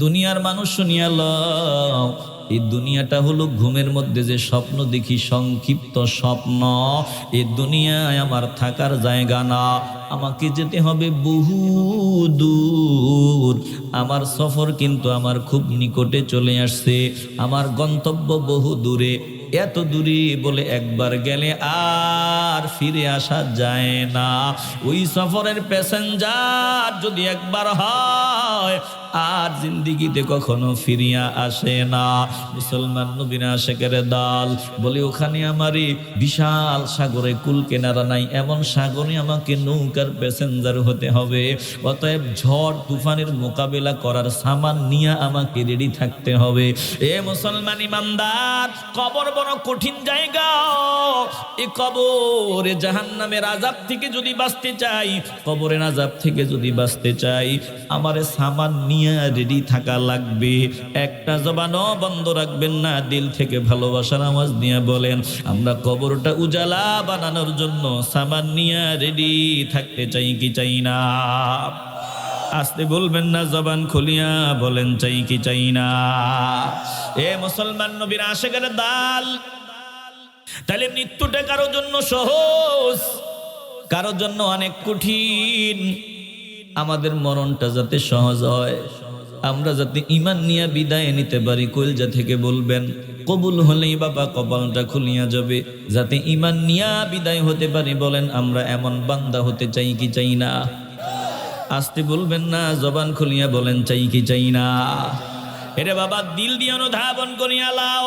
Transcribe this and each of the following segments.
দুনিয়ার মানুষ শুনিয়া লও, এই দুনিয়াটা হলো ঘুমের মধ্যে যে স্বপ্ন দেখি, সংক্ষিপ্ত স্বপ্ন। এই দুনিয়ায় আমার থাকার জায়গা না, আমাকে যেতে হবে বহু দূর। আমার সফর কিন্তু আমার খুব নিকটে চলে আসছে, আমার গন্তব্য বহু দূরে। এত দূরে বলে একবার গেলে আর ফিরে আসা যায় না। ওই সফরের প্যাসেঞ্জার যদি একবার হয় আর জিন্দিগিতে কখনো ফিরিয়া আসে না। মুসলমান নবীর আশিকের দল বলে, ওখানে আমারই বিশাল সাগরে কুল কেনারা নাই, এমন সাগরে আমাকে নৌকার প্যাসেঞ্জার হতে হবে। অতএব ঝড় তুফানের মোকাবেলা করার সামান নিয়ে আমাকে রেডি থাকতে হবে। এ মুসলমান ইমানদার, কবর বড় কঠিন জায়গা। এই কবরে জাহান্নামের আযাব থেকে যদি বাঁচতে চাই, কবরের আযাব থেকে যদি বাঁচতে চাই, আমারে সামান নিয়ে রেডি থাকা লাগবে। একটা জবানও বন্ধ রাখবেন না, দিল থেকে ভালোবাসার আওয়াজ নিয়ে বলেন, আমরা কবরটা উজালা বানানোর জন্য সামান নিয়ে রেডি থাকতে চাই কি চাই না? আসতে বলবেন না, জবান খুলিয়া বলেন, চাই কি চাই না? এ মুসলমান নবীর আশিকের দল, তাহলে মৃত্যুটা কারোর জন্য সহজ, কারোর জন্য অনেক কঠিন। আমাদের মরণটা যাতে সহজ হয়, আমরা যাতে ঈমান নিয়ে বিদায় নিতে পারি, কলজা থেকে বলবেন কবুল হলেই বাবা কপালটা খুলিয়া যাবে, যাতে ঈমান নিয়ে বিদায় হতে পারি। বলেন, আমরা এমন বান্দা হতে চাই কি চাই না? আসতে বলবেন না, জবান খুলিয়া বলেন, চাই কি চাই না? এরে বাবা, দিল দিয়ে অনুধাবন করিয়া লাও।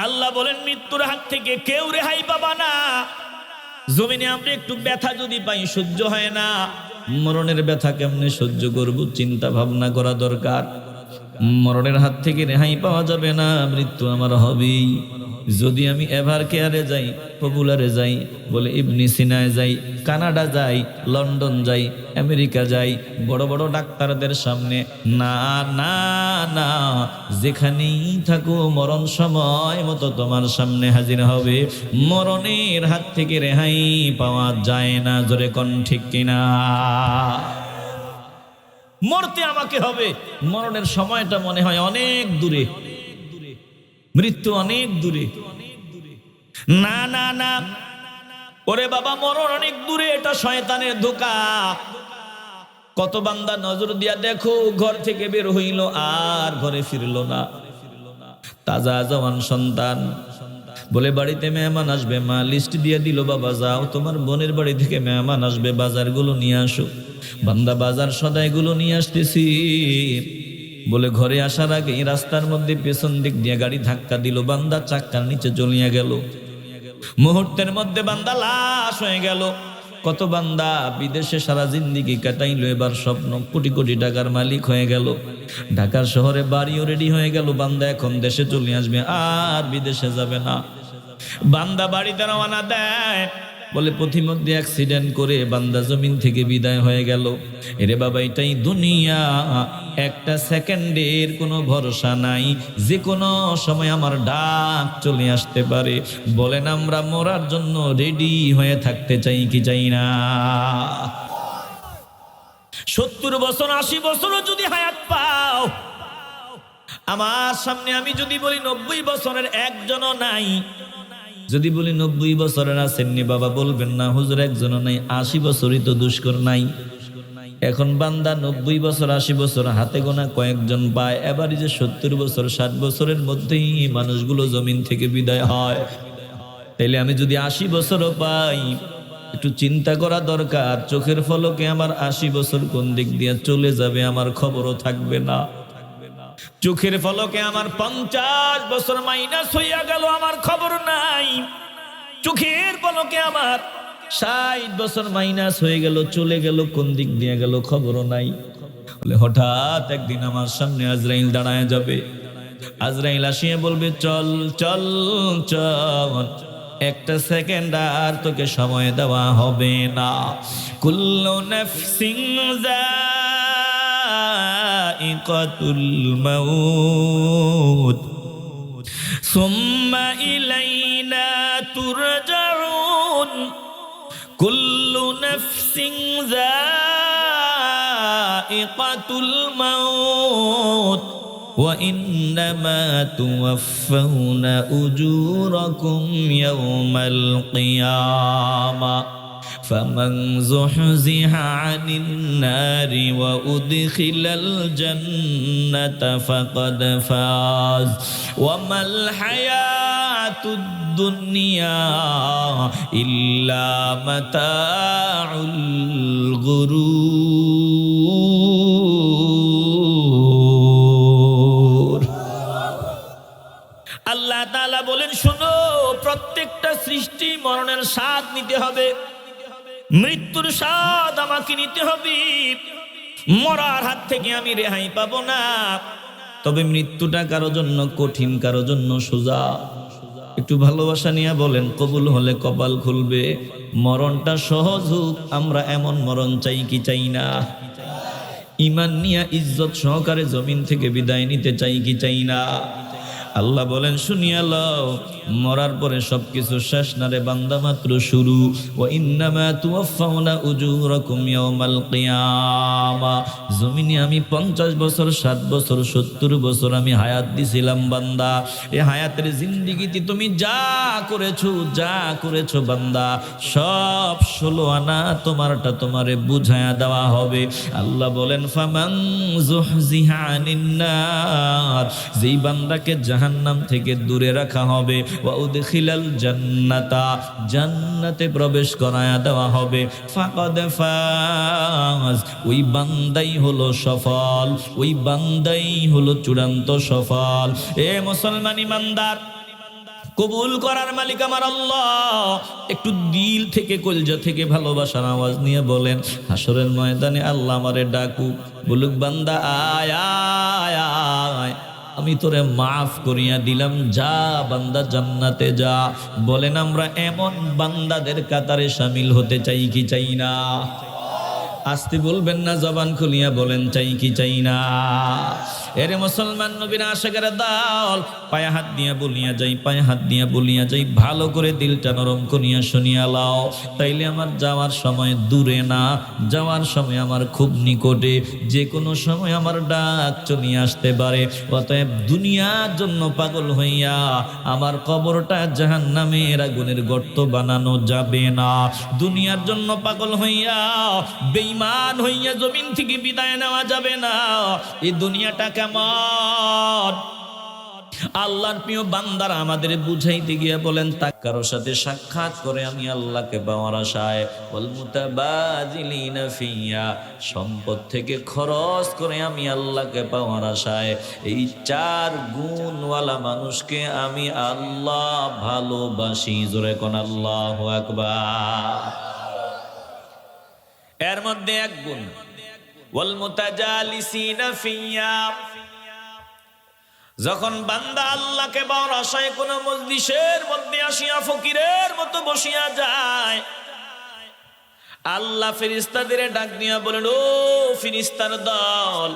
আল্লাহ বলেন, মৃত্যুর হাত থেকে কেউ রেহাই পাবা না। জমিনে আমরা একটু ব্যথা যদি পাই, সহ্য হয় না। মরণের ব্যথা কেমনে সহ্য করব, চিন্তা ভাবনা করা দরকার। মরণের হাত থেকে রেহাই পাওয়া যাবে না, মৃত্যু আমার হবেই। যদি আমি এভার কেয়ারে যাই, পপুলারে যাই, বলে ইবনে সিনায় যাই, কানাডা যাই, লন্ডন যাই, আমেরিকা যাই, বড় বড় ডাক্তারদের সামনে, না না না, যেখানেই থাকো মরণ সময় মতো তোমার সামনে হাজির হবে। মরণের হাত থেকে রেহাই পাওয়া যায় না। জোরে কোন ঠিক কিনা? মরতে আমাকে হবে। মরণের সময়টা মনে হয় অনেক দূরে, মৃত্যু অনেক দূরে। না না না, ওরে বাবা, মরণ অনেক দূরে, এটা শয়তানের ধোঁকা। কত বান্দা নজর দিয়া দেখো, ঘর থেকে বের হইল আর ঘরে ফিরল না। তাজা জওয়ান সন্তান বলে, বাড়িতে মেহমান আসবে, মা লিস্ট দিয়ে দিল, বাবা যাও তোমার বোনের বাড়ি থেকে মেহমান আসবে, বাজারগুলো নিয়ে আসো। বান্দা বাজার সদাইগুলো নিয়ে আসতেছি বলে ঘরে আসার আগে রাস্তার মধ্যে পেছন দিক দিয়ে গাড়ি ধাক্কা দিল, বান্দা চাক্কার নিচে চলিয়া গেল। মুহূর্তের মধ্যে বান্দা লাশ হয়ে গেল। কত বান্দা বিদেশে সারা জিন্দিগি কাটাইল, এবার স্বপ্ন কোটি কোটি টাকার মালিক হয়ে গেল। ঢাকার শহরে বাড়িও রেডি হয়ে গেল, বান্দা এখন দেশে চলে আসবে, আর বিদেশে যাবে না। বান্দা বাড়িতে রওনা দেয়, বলে পথিমধ্যে অ্যাক্সিডেন্ট করে বান্দা জমিন থেকে বিদায় হয়ে গেল। এরে বাবা, এটাই দুনিয়া, একটা সেকেন্ডের কোনো ভরসা নাই, যে কোনো সময় আমার ডাক চলে আসতে পারে। বলেন, আমরা মরার জন্য রেডি হয়ে থাকতে চাই কি চাই না? 70 বছর 80 বছরও যদি হায়াত পাও, আমার সামনে আমি যদি বলি 90 বছরের একজনও নাই, যদি বলি 90 বছরের আছেননি, বাবা বলবেন না হুজুর একজনও নাই, 80 বছরই তো দুষ্কর নাই। এখন বান্দা 90 বছর 80 বছর হাতে গোনা কয়েকজন পায়, এবারই যে 70 বছর 60 বছরের মধ্যেই মানুষগুলো জমিন থেকে বিদায় হয়। তাইলে আমি যদি 80 বছরও পাই, একটু চিন্তা করা দরকার, চোখের ফলকে আমার 80 বছর কোন দিক দিয়ে চলে যাবে আমার খবরও থাকবে না। চোখের ফলকে আমার 50 বছর মাইনাস হইয়া গেল, আমার খবর নাই। চোখের ফলকে আমার 60 বছর মাইনাস হয়ে গেল, চলে গেল, কোন দিক দিয়ে গেল খবরও নাই। বলে হঠাৎ একদিন আমার সামনে আজরাইল দাঁড়ায় যাবে। আজরাইল আসিয়া বলবে, চল চল চল, একটা সেকেন্ড আর তোকে সময় দেওয়া হবে না। কুল্লু নাফসিন যায়িকাতুল মাউত সুম্মা ইলাইনা তুরজাউন। কুল্লু নাফসিন যায়িকাতুল মাউত ওয়া ইন্নামা তুওয়াফাউনা উজুরাকুম ইয়াওমাল কিয়ামা فمن زحزح عن النار وأدخل الجنة فقد فاز وما الحياة الدنيا إلا متاع الغرور আল্লাহ তাআলা বলেন, শোনো, প্রত্যেকটা সৃষ্টি মরণের স্বাদ নিতে হবে, মৃত্যুর স্বাদ আমাকে নিতে হবে। মরার হাত থেকে আমি রেহাই পাবো না। তবে মৃত্যুটা কারো জন্য কঠিন, কারো জন্য সোজা। একটু ভালোবাসা নিয়ে বলেন, কবুল হলে কপাল খুলবে। মরণটা সহজ হোক, আমরা এমন মরণ চাই কি চাই না? ঈমান নিয়ে ইজ্জত সহকারে জমিন থেকে বিদায় নিতে চাই কি চাই না? আল্লাহ বলেন, শুনিয়া লও, মরার পরে সবকিছু শেষ না রে বান্দা, মাত্র শুরু। ওয়া ইন্নামা তুওয়াফাউনা উজুরাকুম ইয়াওমাল কিয়ামা। জমিনে আমি 50 বছর, 60 বছর, 70 বছর আমি হায়াত দিছিলাম বান্দা। এই হায়াতের জিন্দেগিতে তুমি যা করেছো বান্দা, সব 16 আনা তোমারটা তোমারে বুঝায়া দেওয়া হবে। আল্লাহ বলেন, ফামান যুহজিহা আনিন নার, যেই বান্দাকে জাহান্নাম থেকে দূরে রাখা হবে, ওয়া উদখিলাল জান্নাতা, জান্নাতে প্রবেশ করায়া দেওয়া হবে, ফাকাদ ফাজ, ওই বান্দাই হলো সফল, ওই বান্দাই হলো চূড়ান্ত সফল। এ মুসলমান ইমানদার, কবুল করার মালিক আমার আল্লাহ। একটু দিল থেকে, কলজা থেকে ভালোবাসার আওয়াজ নিয়ে বলেন, হাসরের ময়দানে আল্লাহ আমারে ডাকুক, বলুক, বান্দা আয় আয় আয়, আমি তোরে মাফ করিয়া দিলাম, যা বান্দা জান্নাতে যা। বলেন, আমরা এমন বান্দাদের কাতারে শামিল হতে চাই কি চাই না? আস্তে বলবেন না, জবান খুলিয়া বলেন, চাই কি চাই না? এরে মুসলমান নবীর আশিকের দল, পায়ে হাত দিয়া বলিয়া যাই, পায়ে হাত দিয়া বলিয়া যাই, ভালো করে দিলটা নরম করিয়া শুনিয়া লাও। তাইলে আমার যাওয়ার সময় দূরে না, যাওয়ার সময় আমার খুব নিকটে, যে কোনো সময় আমার ডাক চলিয়ে আসতে পারে। অতএব দুনিয়ার জন্য পাগল হইয়া আমার কবরটা জাহান্নামের আগুনের গর্ত বানানো যাবে না। দুনিয়ার জন্য পাগল হইয়া, বেঈমান হইয়া জমিন থেকে বিদায় নেওয়া যাবে না। এই দুনিয়াটা কেমন? আল্লাহর প্রিয় বান্দারা আমাদের বুঝাইতে গিয়ে বলেন, কারো সাথে সাক্ষাৎ করে আমি আল্লাহকে পাওয়ার আশায়, ওয়াল মুতাবাযিলিনা ফিয়া, সম্পদ থেকে খরচ করে আমি আল্লাহকে পাওয়ার আশায়। এই 4 গুণওয়ালা মানুষকে আমি আল্লাহ ভালোবাসি। জোরে কোন আল্লাহু আকবার। এর মধ্যে এক গুণ, ওয়াল মুতাজালিসিনা ফিয়া, যখন বান্দা আল্লাহকে পাওয়ার আশায় কোন মজলিসের মধ্যে আসিয়া ফকিরের মতো বসিয়া যায়, আল্লাহ ফেরেশতাদের ডাক দিয়া বলেন, ও ফেরেশতার দল,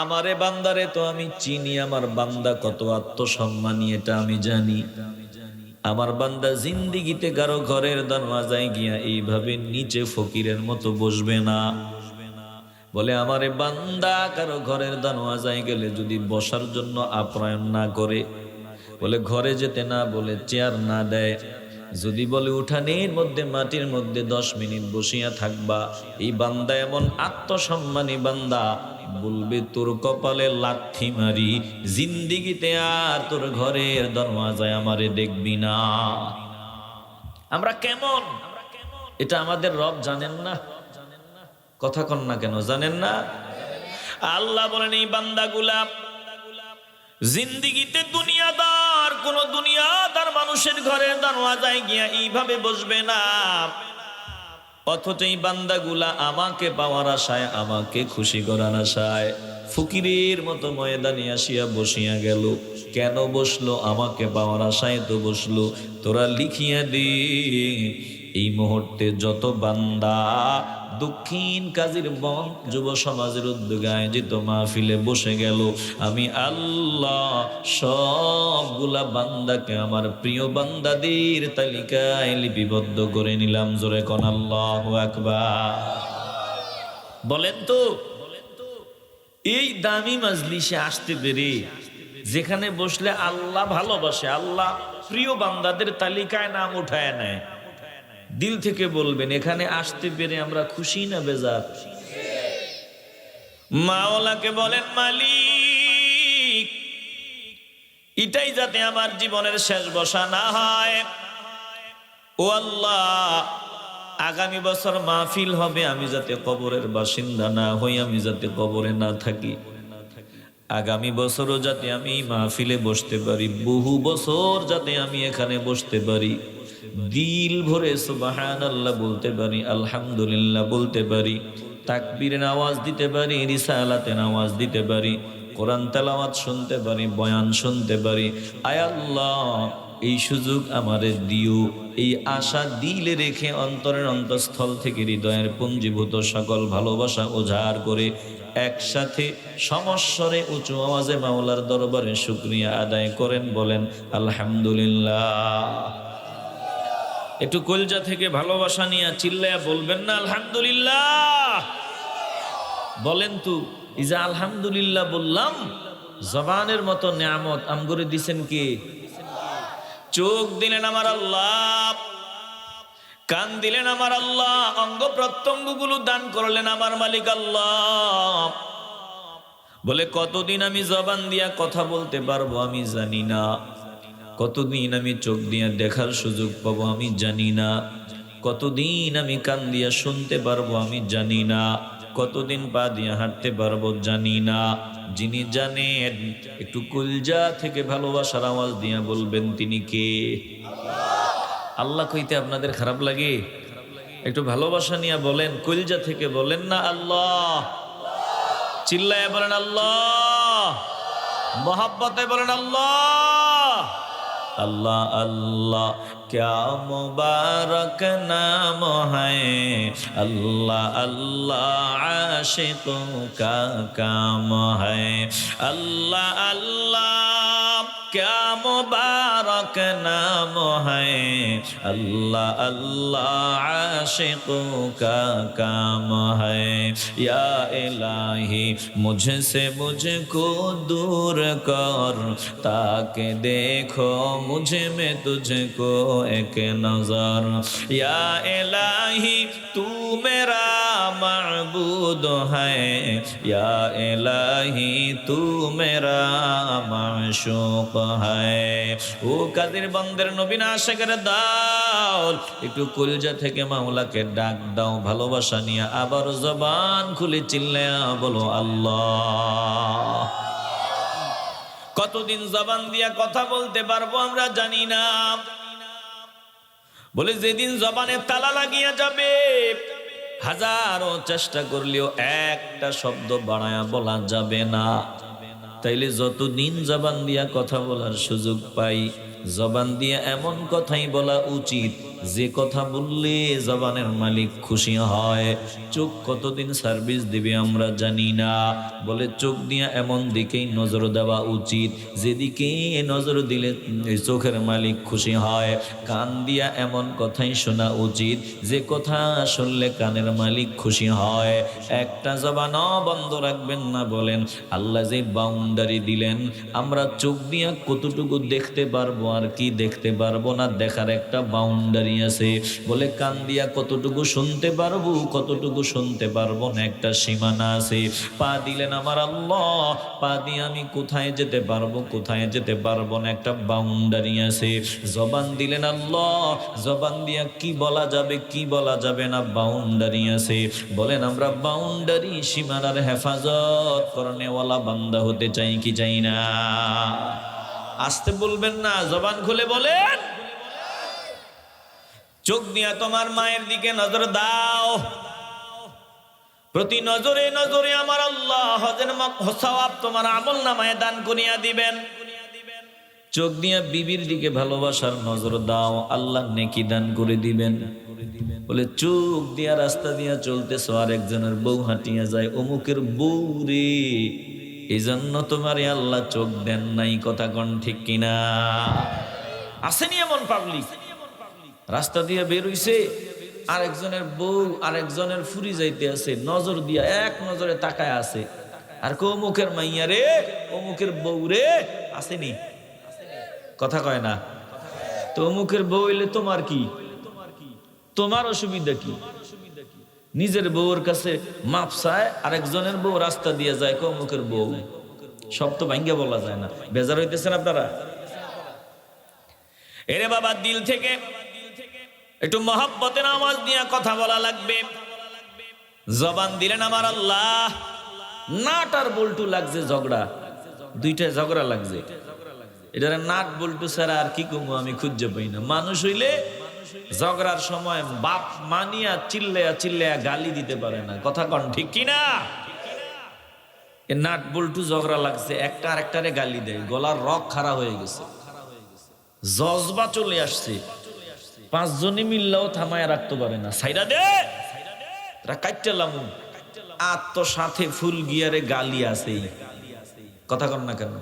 আমারে বান্দারে তো আমি চিনি, আমার বান্দা কত আত্মসম্মানী এটা আমি জানি। আমার বান্দা জিন্দিগিতে কারো ঘরের দরওয়াজায় গিয়া এইভাবে নিচে ফকিরের মতো বসবে না। বলে, আমারে বান্দা কারো ঘরের দরওয়াজায় গেলে যদি বসার জন্য আপ্যায়ন না করে, বলে ঘরে যেতে না বলে চেয়ার না দেয়, যদি বলে উঠানের মধ্যে মাটির মধ্যে 10 মিনিট বসিয়া থাকবা, এই বান্দা এমন আত্মসম্মানী বান্দা, বলবে তোর কপালে লাথি মারি, জিন্দিগিতে আর তোর ঘরের দরওয়াজায় আমারে দেখবি না। আমরা কেমন, এটা আমাদের রব জানেন না? কথা কন না কেন, জানেন না? আল্লাহ বলেন, এই বান্দাগুলা জিন্দিগিতে কোন দুনিয়াদার মানুষের ঘরের দরওয়াজায় গিয়া এইভাবে বসবে না। অথচ এই বান্দাগুলা আমাকে পাওয়ার আশায়, আমাকে খুশি করার আশায় ফকিরের মতো ময়দানে আসিয়া বসিয়া গেল। কেন বসলো? আমাকে পাওয়ার আশায় তো বসলো। তোরা লিখিয়া দে, এই মুহূর্তে যত বান্দা দক্ষিণ কাজীর বন যুব সমাজের উদ্যোগে আয়োজিত মাহফিলে বসে গেল, আমি আল্লাহ সবগুলা বান্দাকে আমার প্রিয় বান্দাদের তালিকায় লিপিবদ্ধ করে নিলাম। জোরে কোন আল্লাহু আকবার। বলেন তো, এই দামি মাজলিসে আসতে পেরে, যেখানে বসলে আল্লাহ ভালোবাসে, আল্লাহ প্রিয় বান্দাদের তালিকায় নাম উঠায় নেয়, দিল থেকে বলবেন এখানে আসতে পেরে আমরা খুশি না বেজার? মাওলাকে বলেন, মালিক এটাই যাতে আমার জীবনের শেষ বসা না হয়। ও আল্লাহ, আগামী বছর মাহফিল হবে, আমি যাতে কবরের বাসিন্দা না হই, আমি যাতে কবরে না থাকি। আগামী বছরও যাতে আমি মাহফিলে বসতে পারি, বহু বছর যাতে আমি এখানে বসতে পারি, দিল ভরে সুবহানাল্লাহ বলতে পারি, আলহামদুলিল্লাহ বলতে পারি, তাকবীরের আওয়াজ দিতে পারি, রিসালাতের আওয়াজ দিতে পারি, কোরআন তেলাওয়াত শুনতে পারি, বয়ান শুনতে পারি। আয় আল্লাহ, এই সুযোগ আমারে দিও। এই আশা দিলে রেখে অন্তরের অন্তঃস্থল থেকে হৃদয়ের পুঞ্জীভূত সকল ভালোবাসা উজাড় করে একসাথে সমস্বরে উঁচু আওয়াজে মাওলার দরবারে শুকরিয়া আদায় করেন, বলেন আলহামদুলিল্লাহ। একটু কলজা থেকে ভালোবাসা নিয়ে চিল্লায়া বলবেন না আলহামদুলিল্লাহ? বলেন তো, এই যে আলহামদুলিল্লাহ বললাম, জবানের মতো নিয়ামত আমগরে দিছেন কে? চোখ দিলেন আমার আল্লাহ, কান দিলেন আমার আল্লাহ, অঙ্গ প্রত্যঙ্গগুলো দান করলেন আমার মালিক আল্লাহ। বলে কতদিন আমি জবান দিয়া কথা বলতে পারবো আমি জানি না, কতদিন আমি চোখ দিয়া দেখার সুযোগ পাবো আমি জানি না, কতদিন আমি কান দিয়া শুনতে পারবো আমি জানি না, কতদিন পা দিয়া হাঁটতে পারবো জানি না। যিনি জানেন, একটু কলজা থেকে ভালোবাসার আওয়াজ দিয়া বলবেন তিনি কে? আল্লাহ কইতে আপনাদের খারাপ লাগে? একটু ভালোবাসা নিয়ে বলেন, কলজা থেকে বলেন না আল্লাহ, চিল্লায় বলেন আল্লাহ, মোহাব্বতে বলেন আল্লাহ। अल्लाह अल्लाह क्या मुबारक नाम है, अल्लाह अल्लाह आशिकों का काम है, अल्लाह अल्लाह क्या मुबारक नाम है, अल्लाह अल्लाह आशिकों का काम है। या इलाही मुझसे मुझको दूर कर, ताकि देखो मुझे में तुझको एक नजर। या इलाही तू मेरा माबूद है, या इलाही तू मेरा माशूक है। ও কাদের বান্দার নবী না আশিকের দাও, একটু কলিজা থেকে মাওলাকে ডাক দাও ভালোবাসা নিয়ে, আবার জবান খুলে চিল্লায়া বলো আল্লাহ। কতদিন জবান দিয়া কথা বলতে পারবো আমরা জানি না। বলে যেদিন জবানে তালা লাগিয়া যাবে, হাজারো চেষ্টা করলেও একটা শব্দ বাড়ায়া বলা যাবে না। তাইলে যতদিন জবান দিয়া কথা বলার সুযোগ পাই, জবান দিয়া এমন কথাই বলা উচিত যে কথা বললে জবানের মালিক খুশি হয়। চোখ কতদিন সার্ভিস দিবে আমরা জানি না, বলে চোখ দিয়া এমন দিকেই নজর দেওয়া উচিত যেদিকে নজর দিলে চোখের মালিক খুশি হয়। কান দিয়া এমন কথাই শোনা উচিত যে কথা শুনলে কানের মালিক খুশি হয়। একটা জবানও বন্ধ রাখবেন না। বলেন আল্লাহ যে বাউন্ডারি দিলেন, আমরা চোখ দিয়া কতটুকু দেখতে পারবো আর কি দেখতে পারবো না, দেখার একটা বাউন্ডারি আছে। বলে কান দিয়া কতটুকু শুনতে পারবো, কতটুকু শুনতে পারবো না, একটা সীমানা আছে। পা দিলেন আমার আল্লাহ, পা দিয়ে আমি কোথায় যেতে পারবো, কোথায় যেতে পারবো না, একটা বাউন্ডারি আছে। জবান দিলেন আল্লাহ, জবান দিয়া কি বলা যাবে, কি বলা যাবে না, বাউন্ডারি আছে। বলেন আমরা বাউন্ডারি সীমানার হেফাজত করনেওয়ালা বান্দা হতে চাই কি চাই না? আসতে বলবেন না, জবান খুলে বলেন। চোখ দিয়া তোমার মায়ের দিকে নজর দাও, প্রতি নজরে নজরে আমার আল্লাহ হজের সওয়াব তোমার আমল নামায় দান করিয়া দিবেন। চোখ দিয়া বিবির দিকে ভালোবাসার নজর দাও, আল্লাহ নেকি দান করে দিবেন। বলে চোখ দিয়া রাস্তা দিয়া চলতেছ, আর একজনের বউ হাঁটিয়া যায়, অমুকের বউ রে, এই জন্য তোমারে আল্লাহ চোখ দেন নাই। কথা কোন ঠিক কিনা? আসেনি এমন পাবলিক রাস্তা দিয়ে বের হইছে, আরেকজনের বউ আরেকজনের ফুরি যাইতে আছে, নজর দিয়া এক নজরে তাকায় আছে। আর কো মুখের মাইয়া রে, ও মুখের বউ রে, আসেনি, কথা কয় না। তো মুখের বউ হইলে তোমার কি, তোমার অসুবিধা কি? নিজের বউর কাছে মাপ চায়, আরেকজনের বউ রাস্তা দিয়ে যায় কো মুখের বউ। সব তো ভাঙ্গা বলা যায় না। বেজার হইতেছেন আপনারা? এরে বাবা, দিল থেকে একটু মহব্বতের আওয়াজ নিয়ে কথা বলা লাগবে। জবান দিলেন আমার আল্লাহ, নাট আর বল্টু লাগছে ঝগড়া, দুইটাই ঝগড়া লাগছে। এটার নাট বল্টু ছাড়া আর কি কমু আমি খুঁজে পাই না। মানুষ হইলে ঝগড়ার সময় বাপ মানিয়া চিল্লায়া চিল্লায়া গালি দিতে পারে না, কথা কন ঠিক কিনা? এ নাট বল্টু ঝগড়া লাগছে, একটা আরেকটারে গালি দেয়, গলার রক খাড়া হয়ে গেছে, জজবা চলে আসছে, পাঁচজনই মিললেও থামায় রাখতে পারে না, সাইরা দে কাইটালাম। আর তো সাথে ফুল গিয়ারে গালি আছে, কথা কন না কেন?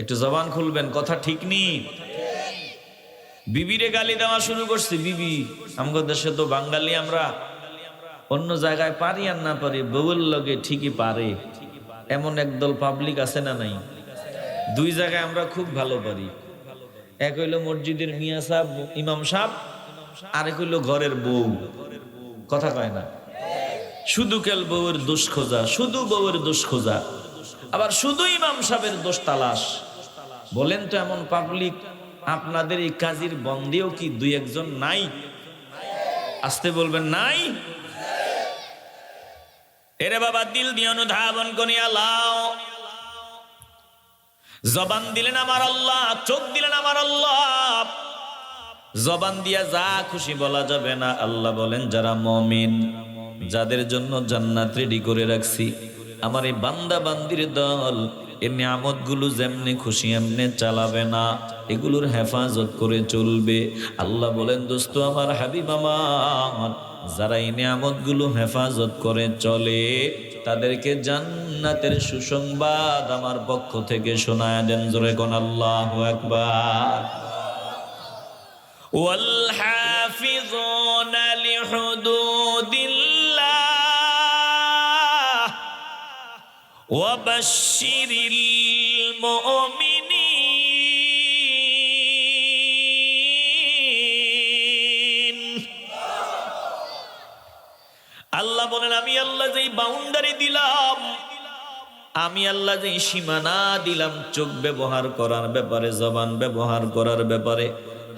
একটু জবান খুলবেন, কথা ঠিক নি? বিবিরে গালি দেওয়া শুরু করছে। বিবি, আমাদের দেশে তো বাঙালি আমরা, অন্য জায়গায় পারি আর না পারি, বউয়ের লগে ঠিকই পারে এমন একদল পাবলিক আছে না নাই? দুই জায়গায় আমরা খুব ভালো পারি। এক হইলো মসজিদের মিয়া সাহেব, ইমাম সাহেব, আরেক হইলো ঘরের বউ, কথা কয় না? শুধু কেল বউয়ের দোষ খোঁজা, শুধু বউয়ের দোষ খোঁজা, আবার শুধু ইমাম সাহেবের দোষ তালাশ। বলেন তো এমন পাবলিক আপনাদের এই কাজীর বন্দেও কি দুই একজন নাই? আসতে বলবেন নাই? এরে বাবা, দিল দিয়ে অনুধাবন করিয়া লাও। জবান দিলেন আমার আল্লাহ, চোখ দিলেন আমার আল্লাহ। জবান দিয়া যা খুশি বলা যাবে না। আল্লাহ বলেন, যারা মুমিন, যাদের জন্য জান্নাত রেডি করে রাখছি, আমার এই বান্দা বান্দির দল, এই নিয়ামত গুলো যেমনি খুশি এমনি চালাবে না, এগুলোর হেফাজত করে চলবে। আল্লাহ বলেন, দোস্ত আমার, হাবিব আমার, যারা এই নিয়ামত গুলো হেফাজত করে চলে, তাদেরকে জান্নাতের সুসংবাদ আমার পক্ষ থেকে শোনায় দেন। জোরে কোন আল্লাহু আকবার। ওয়াল হাফিযুনা লিহুদুদিল্লাহ ওয়া বাশশিরিল মুমিনিন। আল্লাহ বলেন, আমি আল্লাহ যেই বাউন্ডারি দিলাম, আমি আল্লাহ যেই সীমানা দিলাম, চোখ ব্যবহার করার ব্যাপারে, জবান ব্যবহার করার ব্যাপারে,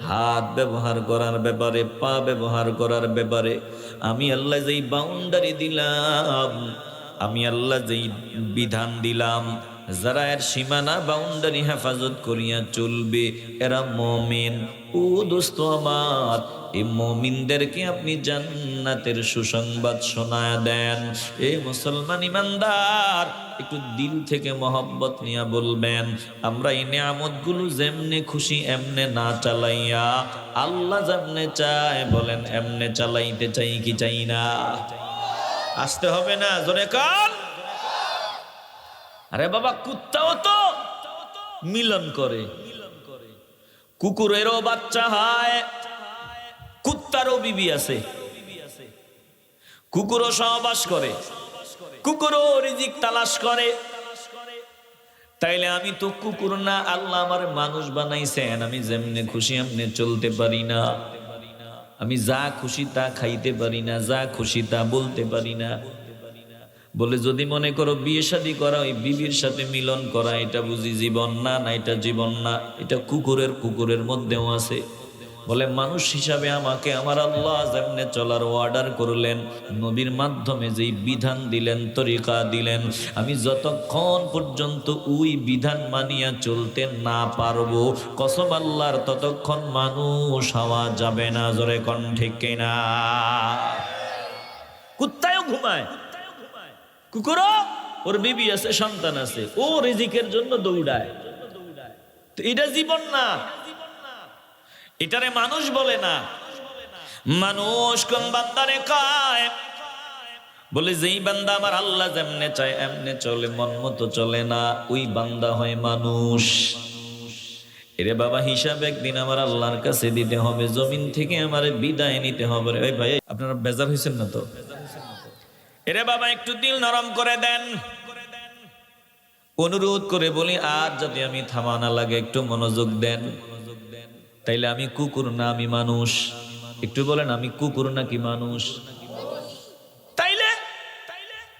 হাত ব্যবহার করার ব্যাপারে, পা ব্যবহার করার ব্যাপারে, আমি আল্লাহ যেই বাউন্ডারি দিলাম, আমি আল্লাহ যেই বিধান দিলাম, যারা এর সীমানা বাউন্ডারি হেফাজত করিয়া চলবে, এরা মুমিন। ও দোস্ত আমার, এই মুমিনদেরকে আপনি জান্নাতের সুসংবাদ শোনায় দেন। এই মুসলমান ইমানদার, একটু দিল থেকে মহব্বত নিয়ে বলবেন, আমরা এই নিয়ামতগুলো যেমনে খুশি এমনে না চালাইয়া, আল্লাহ যেমনে চায় বলেন এমনে চালাইতে চাই কি চাই না? আসতে হবে না, জোরে কান। আরে বাবা, কুত্তাও তো মিলন করে, কুকুরেরও বাচ্চা হয়, কুত্তারও বিবি আছে, কুকুরও সহবাস করে, কুকুরও রিজিক তালাশ করে। তাইলে আমি তো কুকুর না, আল্লাহ আমার মানুষ বানাইছেন, আমি যেমনে খুশি এমনে চলতে পারি না, আমি যা খুশি তা খাইতে পারি না, যা খুশি তা বলতে পারি না। বলে, যদি মনে করো বিয়ে শাদী করা, ওই বিবির সাথে মিলন করা, এটা বুঝি জীবন না? না, এটা জীবন না, এটা কুকুরের মধ্যেও আছে। বলে, মানুষ হিসাবে আমাকে আমার আল্লাহ যেমনে চলার অর্ডার করলেন, নবীর মাধ্যমে যেই বিধান দিলেন, তরিকা দিলেন, আমি যতক্ষণ পর্যন্ত ওই বিধান মানিয়া চলতে না পারবো, কসম আল্লাহর, ততক্ষণ মানুষ হওয়া যাবে না। জোরে কোন ঠিক কিনা? কুত্তায়ও ঘুমায়, কুকুরও, ওর বিবি আছে, সন্তান আছে, ও রিজিকের জন্য দৌড়ায়। তো এটা জীবন না, এটারে মানুষ বলে না। মানুষ কোন বান্দারে কয়? বলে, যেই বান্দা আমার আল্লাহ যেমনে চায় এমনে চলে, মন মতো চলে না, ওই বান্দা হয় মানুষ। এরে বাবা, হিসাব একদিন আমার আল্লাহর কাছে দিতে হবে, জমিন থেকে আমার বিদায় নিতে হবে। রে ভাই, আপনারা বেজার হয়েছেন না তো? এরে বাবা, একটু দিল নরম করে দেন। অনুরোধ করে বলি আর যদি আমি থামা না লাগে একটু মনোযোগ দেন। তাইলে আমি কুকুর না আমি মানুষ? একটু বলেন আমি কুকুর নাকি মানুষ? তাইলে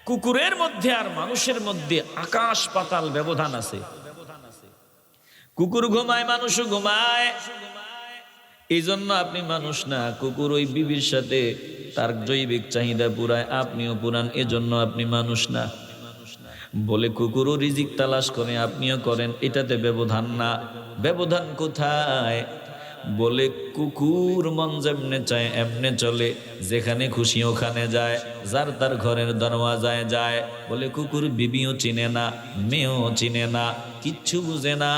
কুকুরের মধ্যে আর মানুষের মধ্যে আকাশ পাতাল ব্যবধান আছে। কুকুর ঘুমায়, মানুষও ঘুমায়। এই জন্য আপনি মানুষ না, কুকুর ওই বিবির সাথে তার জৈবিক চাহিদা পুরায়, আপনিও পুরান, এজন্য আপনি মানুষ না। বলে কুকুরও রিজিক তালাশ করে, আপনিও করেন, এটাতে ব্যবধান না। ব্যবধান কোথায়? বলে কুকুর মন যেমনে চায় এমনে চলে, যেখানে খুশি ওখানে যায়, যার তার ঘরের দরওয়াজায় যায়। বলে কুকুর বিবিও চিনে না, মেয়েও চিনে না, কিচ্ছু বুঝে না,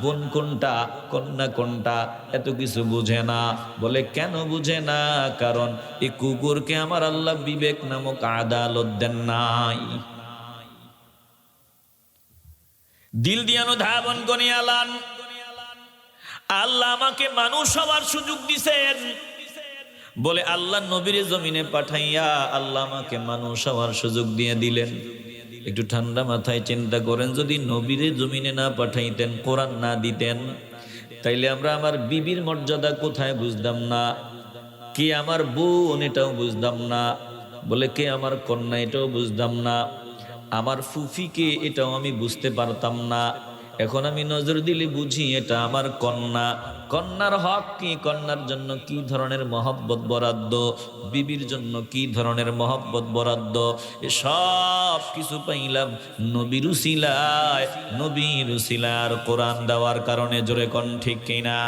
বোন কোনটা কন্যা কোনটা এত কিছু বুঝে না। বলে কেন বুঝে না? কারণ এই কুকুরকে আমার আল্লাহ বিবেক নামক আদালত দেন নাই। দিল দিয়ানো ধাবন গনিয়ালান। আল্লাহ আমাকে মানুষ হওয়ার সুযোগ দিছেন। বলে আল্লাহ নবীর জমিনে পাঠাইয়া আল্লাহ আমাকে মানুষ হওয়ার সুযোগ দিয়ে দিলেন। একটু ঠান্ডা মাথায় চিন্তা করেন, যদি নবীর জমিনে না পাঠাইতেন, কোরআন না দিতেন, তাইলে আমরা আমার বিবির মর্যাদা কোথায় বুঝতাম না, কে আমার বোন এটাও বুঝতাম না, বলে কে আমার কন্যা এটাও বুঝতাম না, আমার ফুফিকে এটাও আমি বুঝতে পারতাম না। এখন আমি নজর দিলে বুঝি এটা আমার কন্যা। কন্যার হক কি, কন্যার জন্য কি ধরনের মহব্বত বরাদ্দ, বিবির জন্য কি ধরনের মহব্বত বরাদ্দ, সব কিছু পাইলাম নবীর উসিলায়। নবীর উসিলায় আর কোরআন দেওয়ার কারণে। জোরে কোন ঠিক কিনা?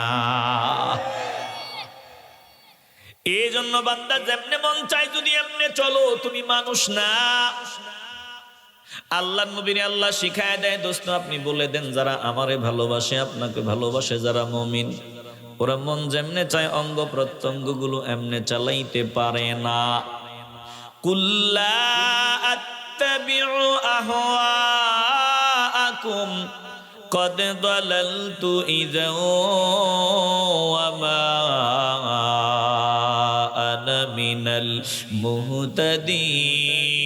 এই জন্য বান্দা যেমনে মন চাই যদি এমনে চলো, তুমি মানুষ না। আল্লাহ নবীর আল্লাহ শিখায় দেয়, দোস্ত আপনি বলে দেন যারা আমারে ভালোবাসে, আপনাকে ভালোবাসে যারা মুমিন, ওরা মন যেমনে চায় অঙ্গ প্রত্যঙ্গ গুলো এমনে চালাইতে পারে না। কুল্লা আত্তাবিউ আহওয়াআকুম কদ দালালতু ইযা ওয়া মা আনা মিনাল মুহতাদিন।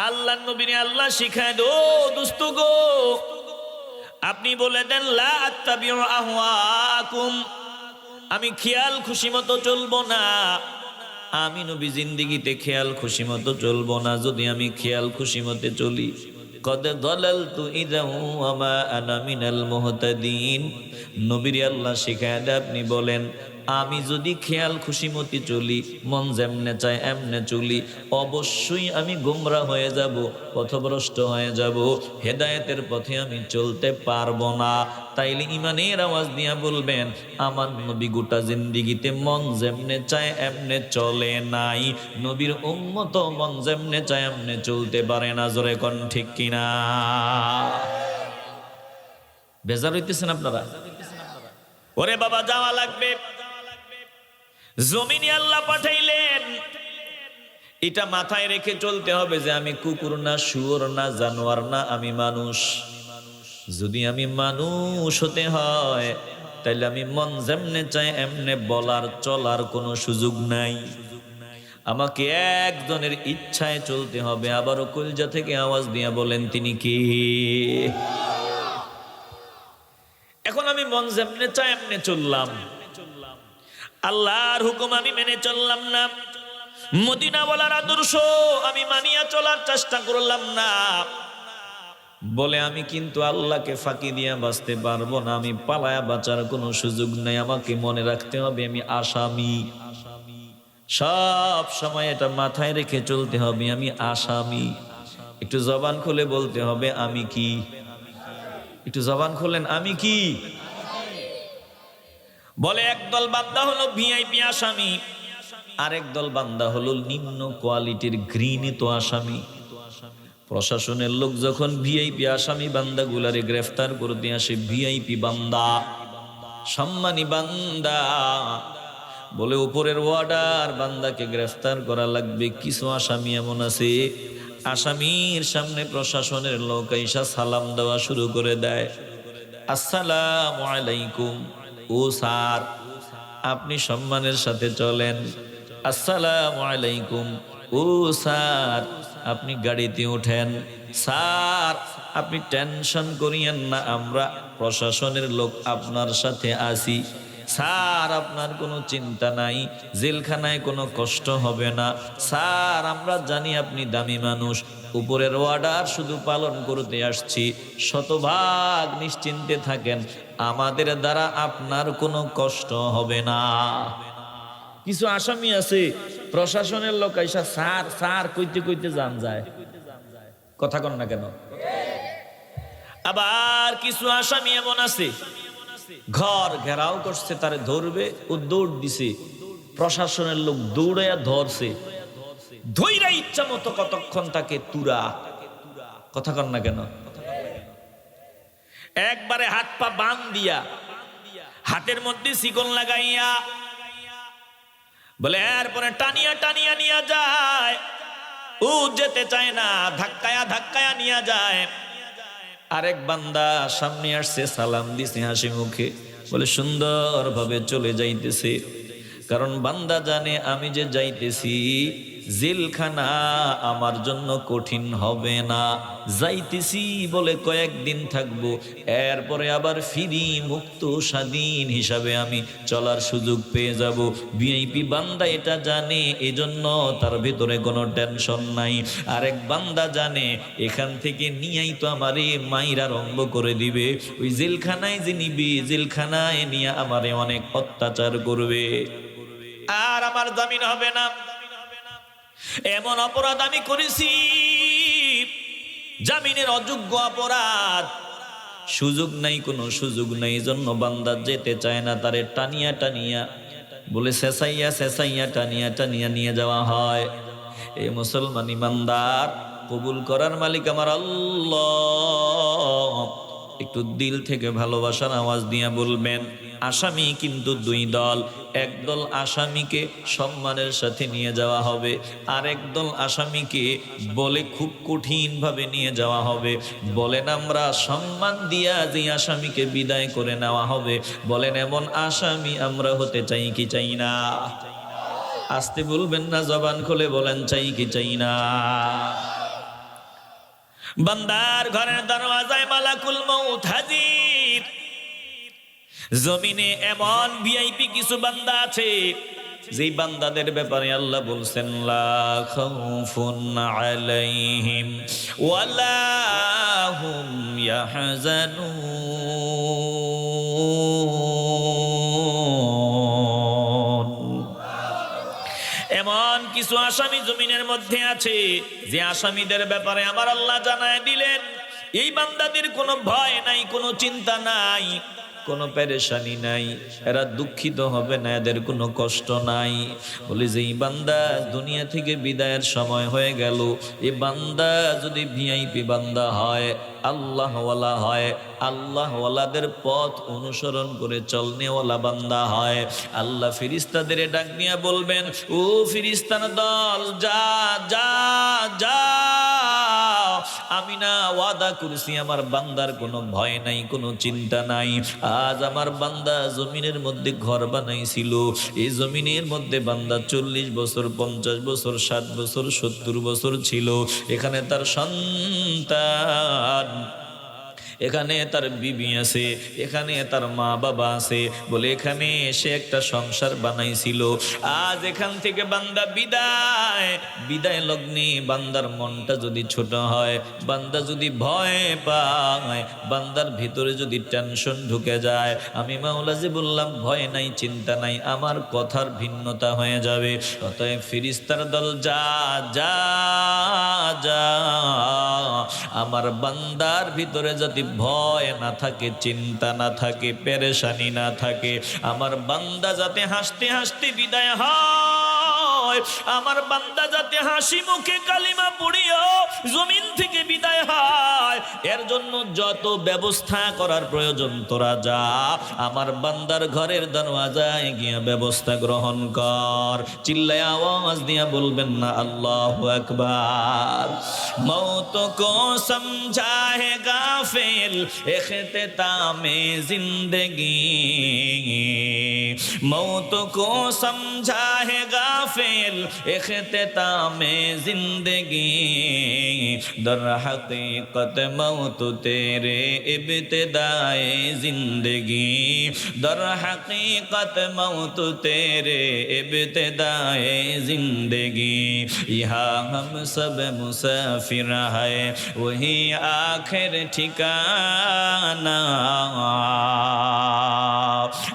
আল্লাহ নবীর আল্লাহ শিখায় দো, দোস্ত গো আপনি বলে দেন লা আত্তাবিউ আহওয়াআকুম, আমি খেয়াল খুশি মতো চলবো না। আমি নবী জিন্দেগিতে খেয়াল খুশি মতো চলবো না। যদি আমি খেয়াল খুশি মতো চলি, কদ দালালতু ইযা ওয়া মা আনা মিনাল মুহতাদিন। নবীর আল্লাহ শিখায় দেয়, আপনি বলেন আমি যদি খেয়াল খুশি মতো চলি, মন যেমনে চায় এমনে চলি, অবশ্যই আমি গোমরা হয়ে যাব, পথভ্রষ্ট হয়ে যাব, হেদায়েতের পথে আমি চলতে পারবো না। তাইলে ইমানের আওয়াজ দিয়া বলবেন, আমার নবী গোটা জিন্দেগিতে মন যেমনে চায় এমনে চলে নাই। নবীর উম্মত মন যেমনে চায় এমনে চলতে পারে না। জোরে কোন ঠিক কিনা? বেজার হইতেছেন আপনারা? ওরে বাবা যাওয়া লাগবে, জমিনে আল্লাহ পাঠাইলেন, এটা মাথায় রেখে চলতে হবে যে আমি কুকুর না, শুয়োর না, জানোয়ার না, আমি মানুষ। যদি আমি মানুষ হতে হয়, তাইলে আমি মন যেমনে চাই এমনে বলার চলার কোনো সুযোগ নাই। আমাকে একজনের ইচ্ছায় চলতে হবে। আবারও কলজা থেকে আওয়াজ দিয়া বলেন, তিনি কে? এখন আমি মন যেমনে চাই এমনে চললাম, আল্লাহর হুকুম আমি মেনে চললাম না, মদিনাওয়ালার আদর্শ আমি মানিয়া চলার চেষ্টা করলাম না। বলে আমি কিন্তু আল্লাহকে ফাঁকি দিয়া বাঁচতে পারবো না, আমি পালায়া বাঁচার কোনো সুযোগ নাই। আমাকে মনে রাখতে হবে আমি আসামি। সব সময় এটা মাথায় রেখে চলতে হবে, আমি আসামি। একটু জবান খুলে বলতে হবে আমি কি? একটু জবান খুলেন, আমি কি? বলে একদল বান্দা হলো ভিআইপি আসামি, আরেক দল বান্দা হলো নিম্ন কোয়ালিটির ঘৃণিত আসামি। প্রশাসনের লোক যখন ভিআইপি আসামি বান্দাগুলারে গ্রেফতার করতে আসে, ভিআইপি বান্দা, সম্মানী বান্দা, বলে উপরের ওয়ার্ডার, বান্দাকে গ্রেফতার করা লাগবে। কিছু আসামি এমন আছে, আসামির সামনে প্রশাসনের লোক আইসা সালাম দেওয়া শুরু করে দেয়, আসসালামু আলাইকুম, ও স্যার আপনি সম্মানের সাথে চলেন, আসসালামু আলাইকুম। ও স্যার, আপনি গাড়িতে ওঠেন। স্যার, আপনি টেনশন করিয়েন না, আমরা প্রশাসনের লোক আপনার সাথে আছি। স্যার, আপনার কোনো চিন্তা নাই, জেলখানায় কোনো কষ্ট হবে না। স্যার, আমরা জানি আপনি দামি মানুষ, উপরের অর্ডার শুধু পালন করতে আসছি, শতভাগ নিশ্চিন্তে থাকেন, আমাদের দ্বারা আপনার কোনো কষ্ট হবে না। কিছু আসামি আছে, প্রশাসনের লোক আইসা স্যার স্যার কইতে কইতে জান যায়, কথা কন না কেন? আবার কিছু আসামি এমন আছে, ঘর ঘেরাও করছে, তারে ধরবে, ও দৌড় দিছে, প্রশাসনের লোক দৌড়াইয়া ধরছে, ধইরা ইচ্ছা মতো কতক্ষণ তাকে তুরা, কথা কন না কেন? একবারে হাত পা বান দিয়া, হাতের মধ্যে শিকল লাগাইয়া, বলে এরপরে টানিয়া টানিয়া নিয়ে যায়, ও যেতে চায় না, ধাক্কায়া ধাক্কায়া নিয়ে যায়। আরেক বান্দা সামনে আসছে, সালাম দিছে হাসি মুখে, বলে সুন্দর ভাবে চলে যাইতেছে, কারণ বান্দা জানে আমি যে যাইতেছি জেলখানা আমার জন্য কঠিন হবে না, যাইতেছি বলে কয়েকদিন থাকবো, এরপরে আবার ফিরি মুক্ত স্বাধীন হিসাবে আমি চলার সুযোগ পেয়ে যাব। ভিআইপি বান্দা এটা জানে, এজন্য তার ভিতরে কোনো টেনশন নাই। আরেক বান্দা জানে এখান থেকে নিয়েই তো আমারে মাইরা রম্ব করে দিবে, ওই জেলখানায় যে নিবে, জেলখানায় নিয়ে আমারে অনেক অত্যাচার করবে, আর আমার জামিন হবে না। এমন অপরাধ আমি করেছি, জামিনের অযোগ্য অপরাধ, সুযোগ নাই, কোনো সুযোগ নাই, জন্য বান্দা যেতে চায় না, তারে টানিয়া টানিয়া, বলে শেষাইয়া শেষাইয়া টানিয়া টানিয়া নিয়ে যাওয়া হয়। এই মুসলমান ইমানদার, কবুল করার মালিক আমার আল্লাহ। একটু দিল থেকে ভালোবাসার আওয়াজ দিয়ে বলবেন, আসামি কিন্তু দুই দল, একদল আসামিকে সম্মানের সাথে নিয়ে যাওয়া হবে, আর একদল আসামিকে বলে খুব কঠিন ভাবে নিয়ে যাওয়া হবে। বলেন আমরা সম্মান দিয়া যে আসামিকে বিদায় করে নেওয়া হবে, বলেন এমন আসামি আমরা হতে চাই কি চাই না? আসতে বলবেন না, জবান খুলে বলেন চাই কি চাই না? বান্দার ঘরের দরওয়াজায় মালাকুল মউত হাজির। জমিনে এমন ভিআইপি কিছু বান্দা আছে, যেই বান্দাদের ব্যাপারে আল্লাহ বলছেন লা খাউফুন আলাইহিম ওয়ালা হুম ইয়াহজানুন। এমন কিছু আসামি জমিনের মধ্যে আছে, যে আসামিদের ব্যাপারে আমার আল্লাহ জানায় দিলেন, এই বান্দাদের কোনো ভয় নাই, কোনো চিন্তা নাই, কোনো পেরেশানি নাই, এরা দুঃখিত হবে না, এদের কোনো কষ্ট নাই। বলে যে এই বান্দা দুনিয়া থেকে বিদায়ের সময় হয়ে গেল, এই বান্দা যদি ভিআইপি বান্দা হয়, আল্লাহওয়ালা হয়, আল্লাহওয়ালাদের পথ অনুসরণ করে চলনেওয়ালা বান্দা হয়, আল্লাহ ফিরিস্তাদের ডাক নিয়ে বলবেন, ও ফিরিস্তার দল, যা যা যা, আমি না ওয়াদা করছি আমার বান্দার কোনো ভয় নাই, কোনো চিন্তা নাই। আজ আমার বান্দা জমিনের মধ্যে ঘর বানাইছিল, এই জমিনের মধ্যে বান্দা 40 বছর, 50 বছর, 60 বছর, 70 বছর ছিল। এখানে তার সন্তান, এখানে তার বিবি আছে, এখানে তার মা বাবা আছে, বলে এখানে এসে একটা সংসার বানাইছিল। আজ এখান থেকে বান্দা বিদায়, বিদায় লগ্নে বান্দার মনটা যদি ছোট হয়, বান্দা যদি ভয় পায়, বান্দার ভিতরে যদি টেনশন ঢুকে যায়, আমি মাওলা যে বললাম ভয় নাই, চিন্তা নাই, আমার কথার ভিন্নতা হয়ে যাবে। অতএব ফিরিস্তার দল, যা যা যা, আমার বান্দার ভিতরে যদি ভয় না থাকে, চিন্তা না থাকে, পেরেশানি না থাকে, আমার বান্দা যাতে হাসতে হাসতে বিদায় হয়, নয়, আমার বান্দা যাতে হাসি মুখে কালিমা পড়িও জমিন থেকে বিদায় হয়, এর জন্য যত ব্যবস্থা করার প্রয়োজন তোরা যা, আমার বান্দার ঘরের দরওয়াজায় গিয়া ব্যবস্থা গ্রহণ কর। চিল্লায় আওয়াজ দিয়া বলবেন না আল্লাহু আকবার। मौत को समझा है गाफिल इख्तितामे जिंदगी, मौत को समझा है गाफिल इख्तितामे जिंदगी, दर हकीकत मौत तेरे इब्तिदाए जिंदगी, दर हकीकत मौत तेरे इब्तिदाए जिंदगी, यहाँ हम सब मुसाफिर है वही आखिर ठिकाना,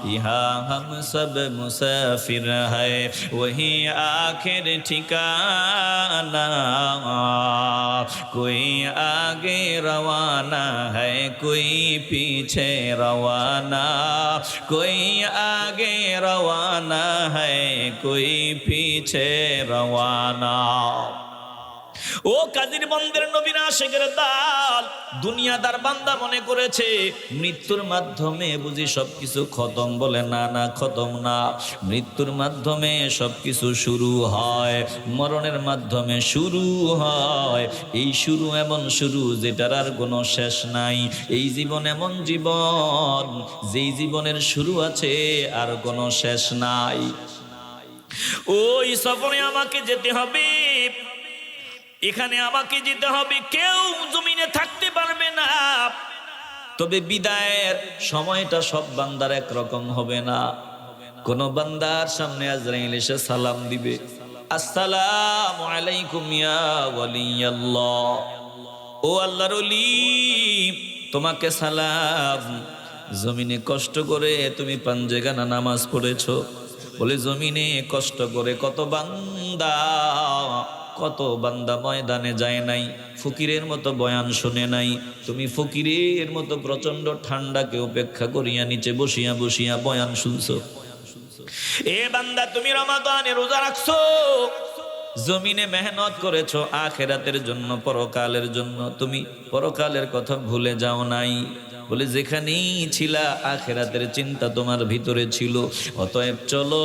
यहाँ हम सब मुसाफिर है वही आखिर ठिकाना, कोई आगे रवाना है कोई पीछे रवाना, कोई आगे रवाना है कोई पीछे रवाना। ও কাজীর বন্দের নবীর আশিকের দাল, দুনিয়াদার বান্দা মনে করেছে মৃত্যুর মাধ্যমে বুঝি সবকিছু খতম, বলে না না, খতম না। মৃত্যুর মাধ্যমে সবকিছু শুরু হয়, মরণের মাধ্যমে শুরু হয়। এই শুরু এমন শুরু যেটার আর কোনো শেষ নাই। এই জীবন এমন জীবন যেই জীবনের শুরু আছে আর কোনো শেষ নাই। ওই সফরে আমাকে যেতে হবে, এখানে আমাকে যেতে হবে, কেউ জমিনে থাকতে পারবে না। তবে বিদায়ের সময়টা সব বান্দার একরকম হবে না। কোন বান্দার সামনে আজরাইল এসে সালাম দিবে, আসসালামু আলাইকুম ইয়া ওয়ালিয়াল্লাহ, ও আল্লাহর ওলি তোমাকে সালাম। জমিনে কষ্ট করে তুমি পাঞ্জেগানা নামাজ পড়েছো, বলে জমিনে কষ্ট করে কত বান্দা ময়দানে যায় নাই, ফকিরের মতো বয়ান শুনে নাই। তুমি ফকিরের মতো প্রচন্ড ঠান্ডাকে উপেক্ষা করিয়া নিচে বসিয়া বসিয়া বয়ান শুনছো। এ বান্দা তুমি রমাদানে রোজা রাখছো, জমিনে মেহনত করেছো আখিরাতের জন্য, পরকালের জন্য। তুমি পরকালের কথা ভুলে যাও নাই, বলে যেখানেই ছিলা আখিরাতের চিন্তা তোমার ভিতরে ছিল। অতএব চলো,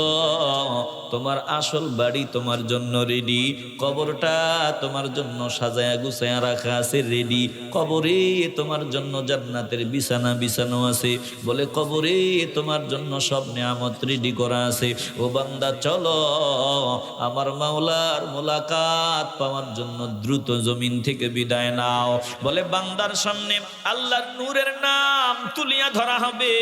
তোমার আসল বাড়ি তোমার জন্য রেডি, কবরটা তোমার জন্য সাজায়া গুছায়া রাখা আছে রেডি। কবরে তোমার জন্য জান্নাতের বিছানা বিছানো আছে, বলে কবরে তোমার জন্য সব নিয়ামত রেডি করা আছে। ও বান্দা চলো, আমার মাওলার মোলাকাত পাওয়ার জন্য দ্রুত জমিন থেকে বিদায় নাও। বলে বান্দার সামনে আল্লাহর নূরের নাম তুলিয়া ধরা হবে,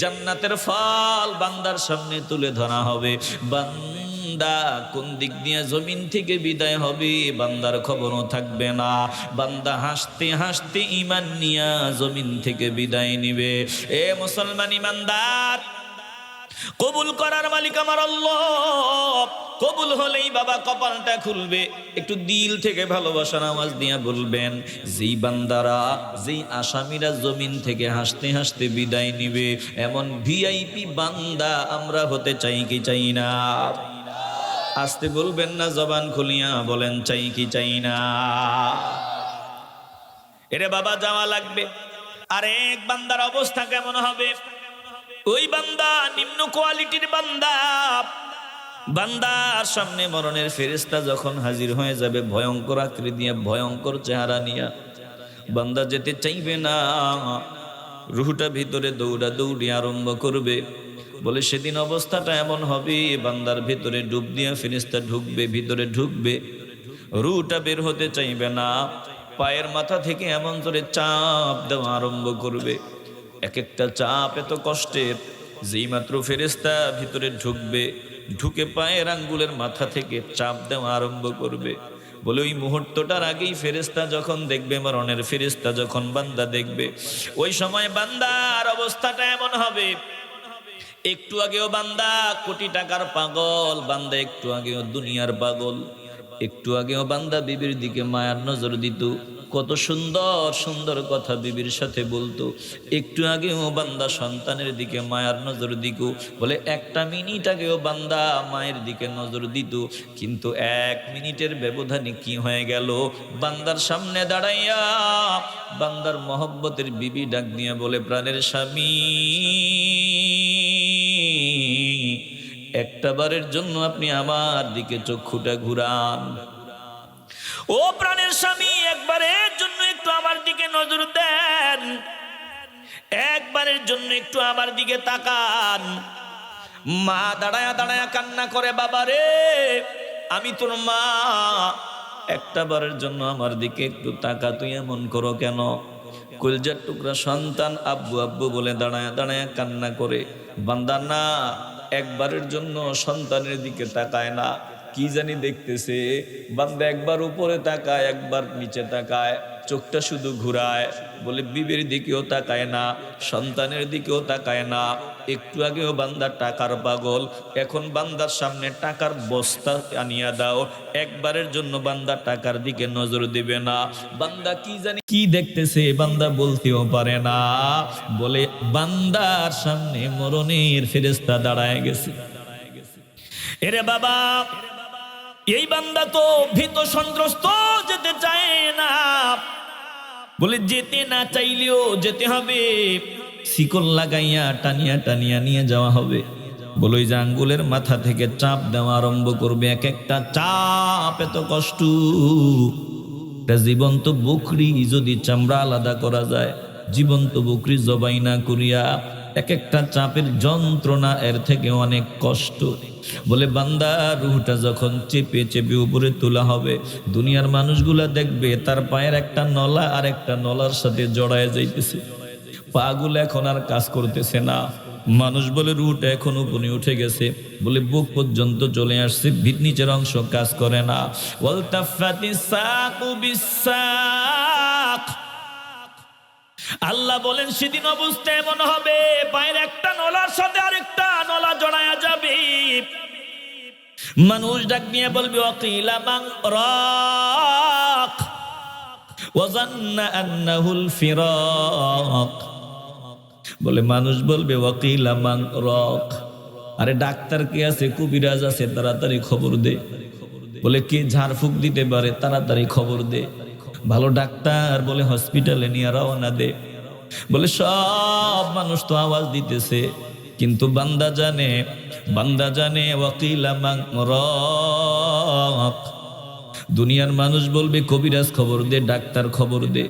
জান্নাতের ফল বান্দার সামনে তুলে ধরা হবে। বান্দা কোন দিক দিয়ে জমিন থেকে বিদায় হবে বান্দার খবরও থাকবে না। বান্দা হাসতে হাসতে ঈমান নিয়া জমিন থেকে বিদায় নিবে। এ মুসলমান ঈমানদার, কবুল করার মালিক আমার আল্লাহ। কবুল হলেই বাবা কপালটা খুলবে। একটু দিল থেকে ভালোবাসার আওয়াজ দিয়া বলবেন, যেই বান্দারা, যেই আসামিরা জমিন থেকে হাসতে হাসতে বিদায় নিবে, এমন ভিআইপি বান্দা আমরা হতে চাই কি চাই না? আসতে বলবেন না, জবান খুলিয়া বলেন চাই কি চাই না? এরে বাবা যাওয়া লাগবে। আরেক বান্দার অবস্থা কেমন হবে? ওই বান্দা নিম্ন কোয়ালিটির বান্দা। বান্দার সামনে মরণের ফেরেশতা যখন হাজির হয়ে যাবে ভয়ঙ্কর আকৃতি দিয়ে, ভয়ঙ্কর চেহারা নিয়া, বান্দা যেতে চাইবে না, রুহটা ভিতরে দৌড়া দৌড়ি আরম্ভ করবে। বলে সেদিন অবস্থাটা এমন হবে, বান্দার ভিতরে ডুব দিয়া ফেরেশতা ঢুকবে, ভিতরে ঢুকবে, রুহটা বের হতে চাইবে না। পায়ের মাথা থেকে এমন জোরে চাপ দেওয়া আরম্ভ করবে। এক একটা চাপ এত কষ্টের, যেই মাত্র ফেরেশতা ভিতরে ঢুকবে, ঢুকে পায়ের আঙ্গুলের মাথা থেকে চাপ দেওয়া আরম্ভ করবে। বলে ওই মুহূর্তটার আগেই ফেরেশতা যখন দেখবে, মরণের ফেরেশতা যখন বান্দা দেখবে, ওই সময় বান্দার অবস্থাটা এমন হবে, একটু আগেও বান্দা কোটি টাকার পাগল, বান্দা একটু আগেও দুনিয়ার পাগল, একটু আগেও বান্দা বিবির দিকে মায়ার নজর দিত, কত সুন্দর সুন্দর কথা বিবির সাথে বলতো। একটু আগেও বান্দা সন্তানের দিকে মায়ার নজর দিত, বলে একটা মিনিট আগেও বান্দা মায়ের দিকে নজর দিত, কিন্তু 1 মিনিটের ব্যবধানে কি হয়ে গেল, বান্দার সামনে দাঁড়াইয়া বান্দার মহব্বতের বিবি ডাক দিয়ে বলে, প্রাণের স্বামী, একটা বারের জন্য আপনি আমার দিকে চক্ষুটা ঘুরান। ও প্রাণের স্বামী, একবারের জন্য একটু আমার দিকে নজর দেন, একবারের জন্য একটু আমার দিকে তাকান। মা দাঁড়ায়া দাঁড়ায়া কান্না করে, বাবা রে, আমি তোর মা, একটা বারের জন্য আমার দিকে একটু তাকা, তুই এমন করো কেন? কলজার টুকরা সন্তান আব্বু আব্বু বলে দাঁড়ায়া দাঁড়ায়া কান্না করে। বান্দা না, একবারের জন্য সন্তানের দিকে তাকায় না, কি জানি দেখতেছে। বান্দা একবার উপরে তাকায়, একবার নিচে তাকায়, চোখটা শুধু ঘুরায়, বলে বিবির দিকেও তাকায় না, সন্তানের দিকেও তাকায় না। একটু আগেও বান্দা টাকার পাগল, এখন বান্দার সামনে টাকার বস্তা আনিয়া দাও, একবারের জন্য বান্দা টাকার দিকে নজর দিবে না। বান্দা কি জানি কি দেখতেছে, বান্দা বলতেও পারে না, বলে বান্দার সামনে মরণের ফেরেশতা দাঁড়ায় গেছে। এরে বাবা, এই বান্দা তো ভীত সন্ত্রস্ত, যেতে চায় না, বলে যেতে না চাইলেও যেতে হবে, শিকল লাগাইয়া টানিয়া টানিয়া নিয়ে যাওয়া হবে। বলে ওই যে আঙ্গুলের মাথা থেকে চাপ দেওয়া আরম্ভ করবে, এক একটা চাপ এত কষ্ট। একটা জীবন্ত বকরি যদি চামড়া আলাদা করা যায়, জীবন্ত বকরি জবাই না করিয়া এক একটা চাপের যন্ত্রণা এর থেকে অনেক কষ্ট। বলে বান্দা রুহটা যখন চেপে চেপে উপরে তোলা হবে, দুনিয়ার মানুষগুলা দেখবে তার পায়ের একটা নলা আর একটা নলার সাথে জড়ায় যাইতেছে, পাগুলো এখন আর কাজ করতেছে না। মানুষ বলে রুহটা এখন উপরে উঠে গেছে, বলে বুক পর্যন্ত চলে আসছে, ভিত নিচের অংশ কাজ করে না। ওয়ালতাফাতিস সাকু বিসাক, আল্লাহ বলেন সেদিন অবস্থা এমন হবে, পায়ের একটা নলার সাথে আরেকটা নলা জড়ায়া যাবে। মানুষ ডাক নিয়ে বলবে, ওয়াকিলা মান রাক ওয়াজান্না আন্নাহুল ফিরাক। বলে মানুষ বলবে, ওয়াকিলা মান রাক, আরে ডাক্তার কে আছে, কবিরাজ আছে, তাড়াতাড়ি খবর দে। বলে কে ঝাড়ফুঁক দিতে পারে, তাড়াতাড়ি খবর দে। ভালো ডাক্তার বলে হসপিটালে নিয়ে রওনা দে। বলে সব মানুষ তো আওয়াজ দিতেছে, কিন্তু বান্দা জানে ওয়াকিলা মান রাক। দুনিয়ার মানুষ বলবে কবিরাজ খবর দে, ডাক্তার খবর দে,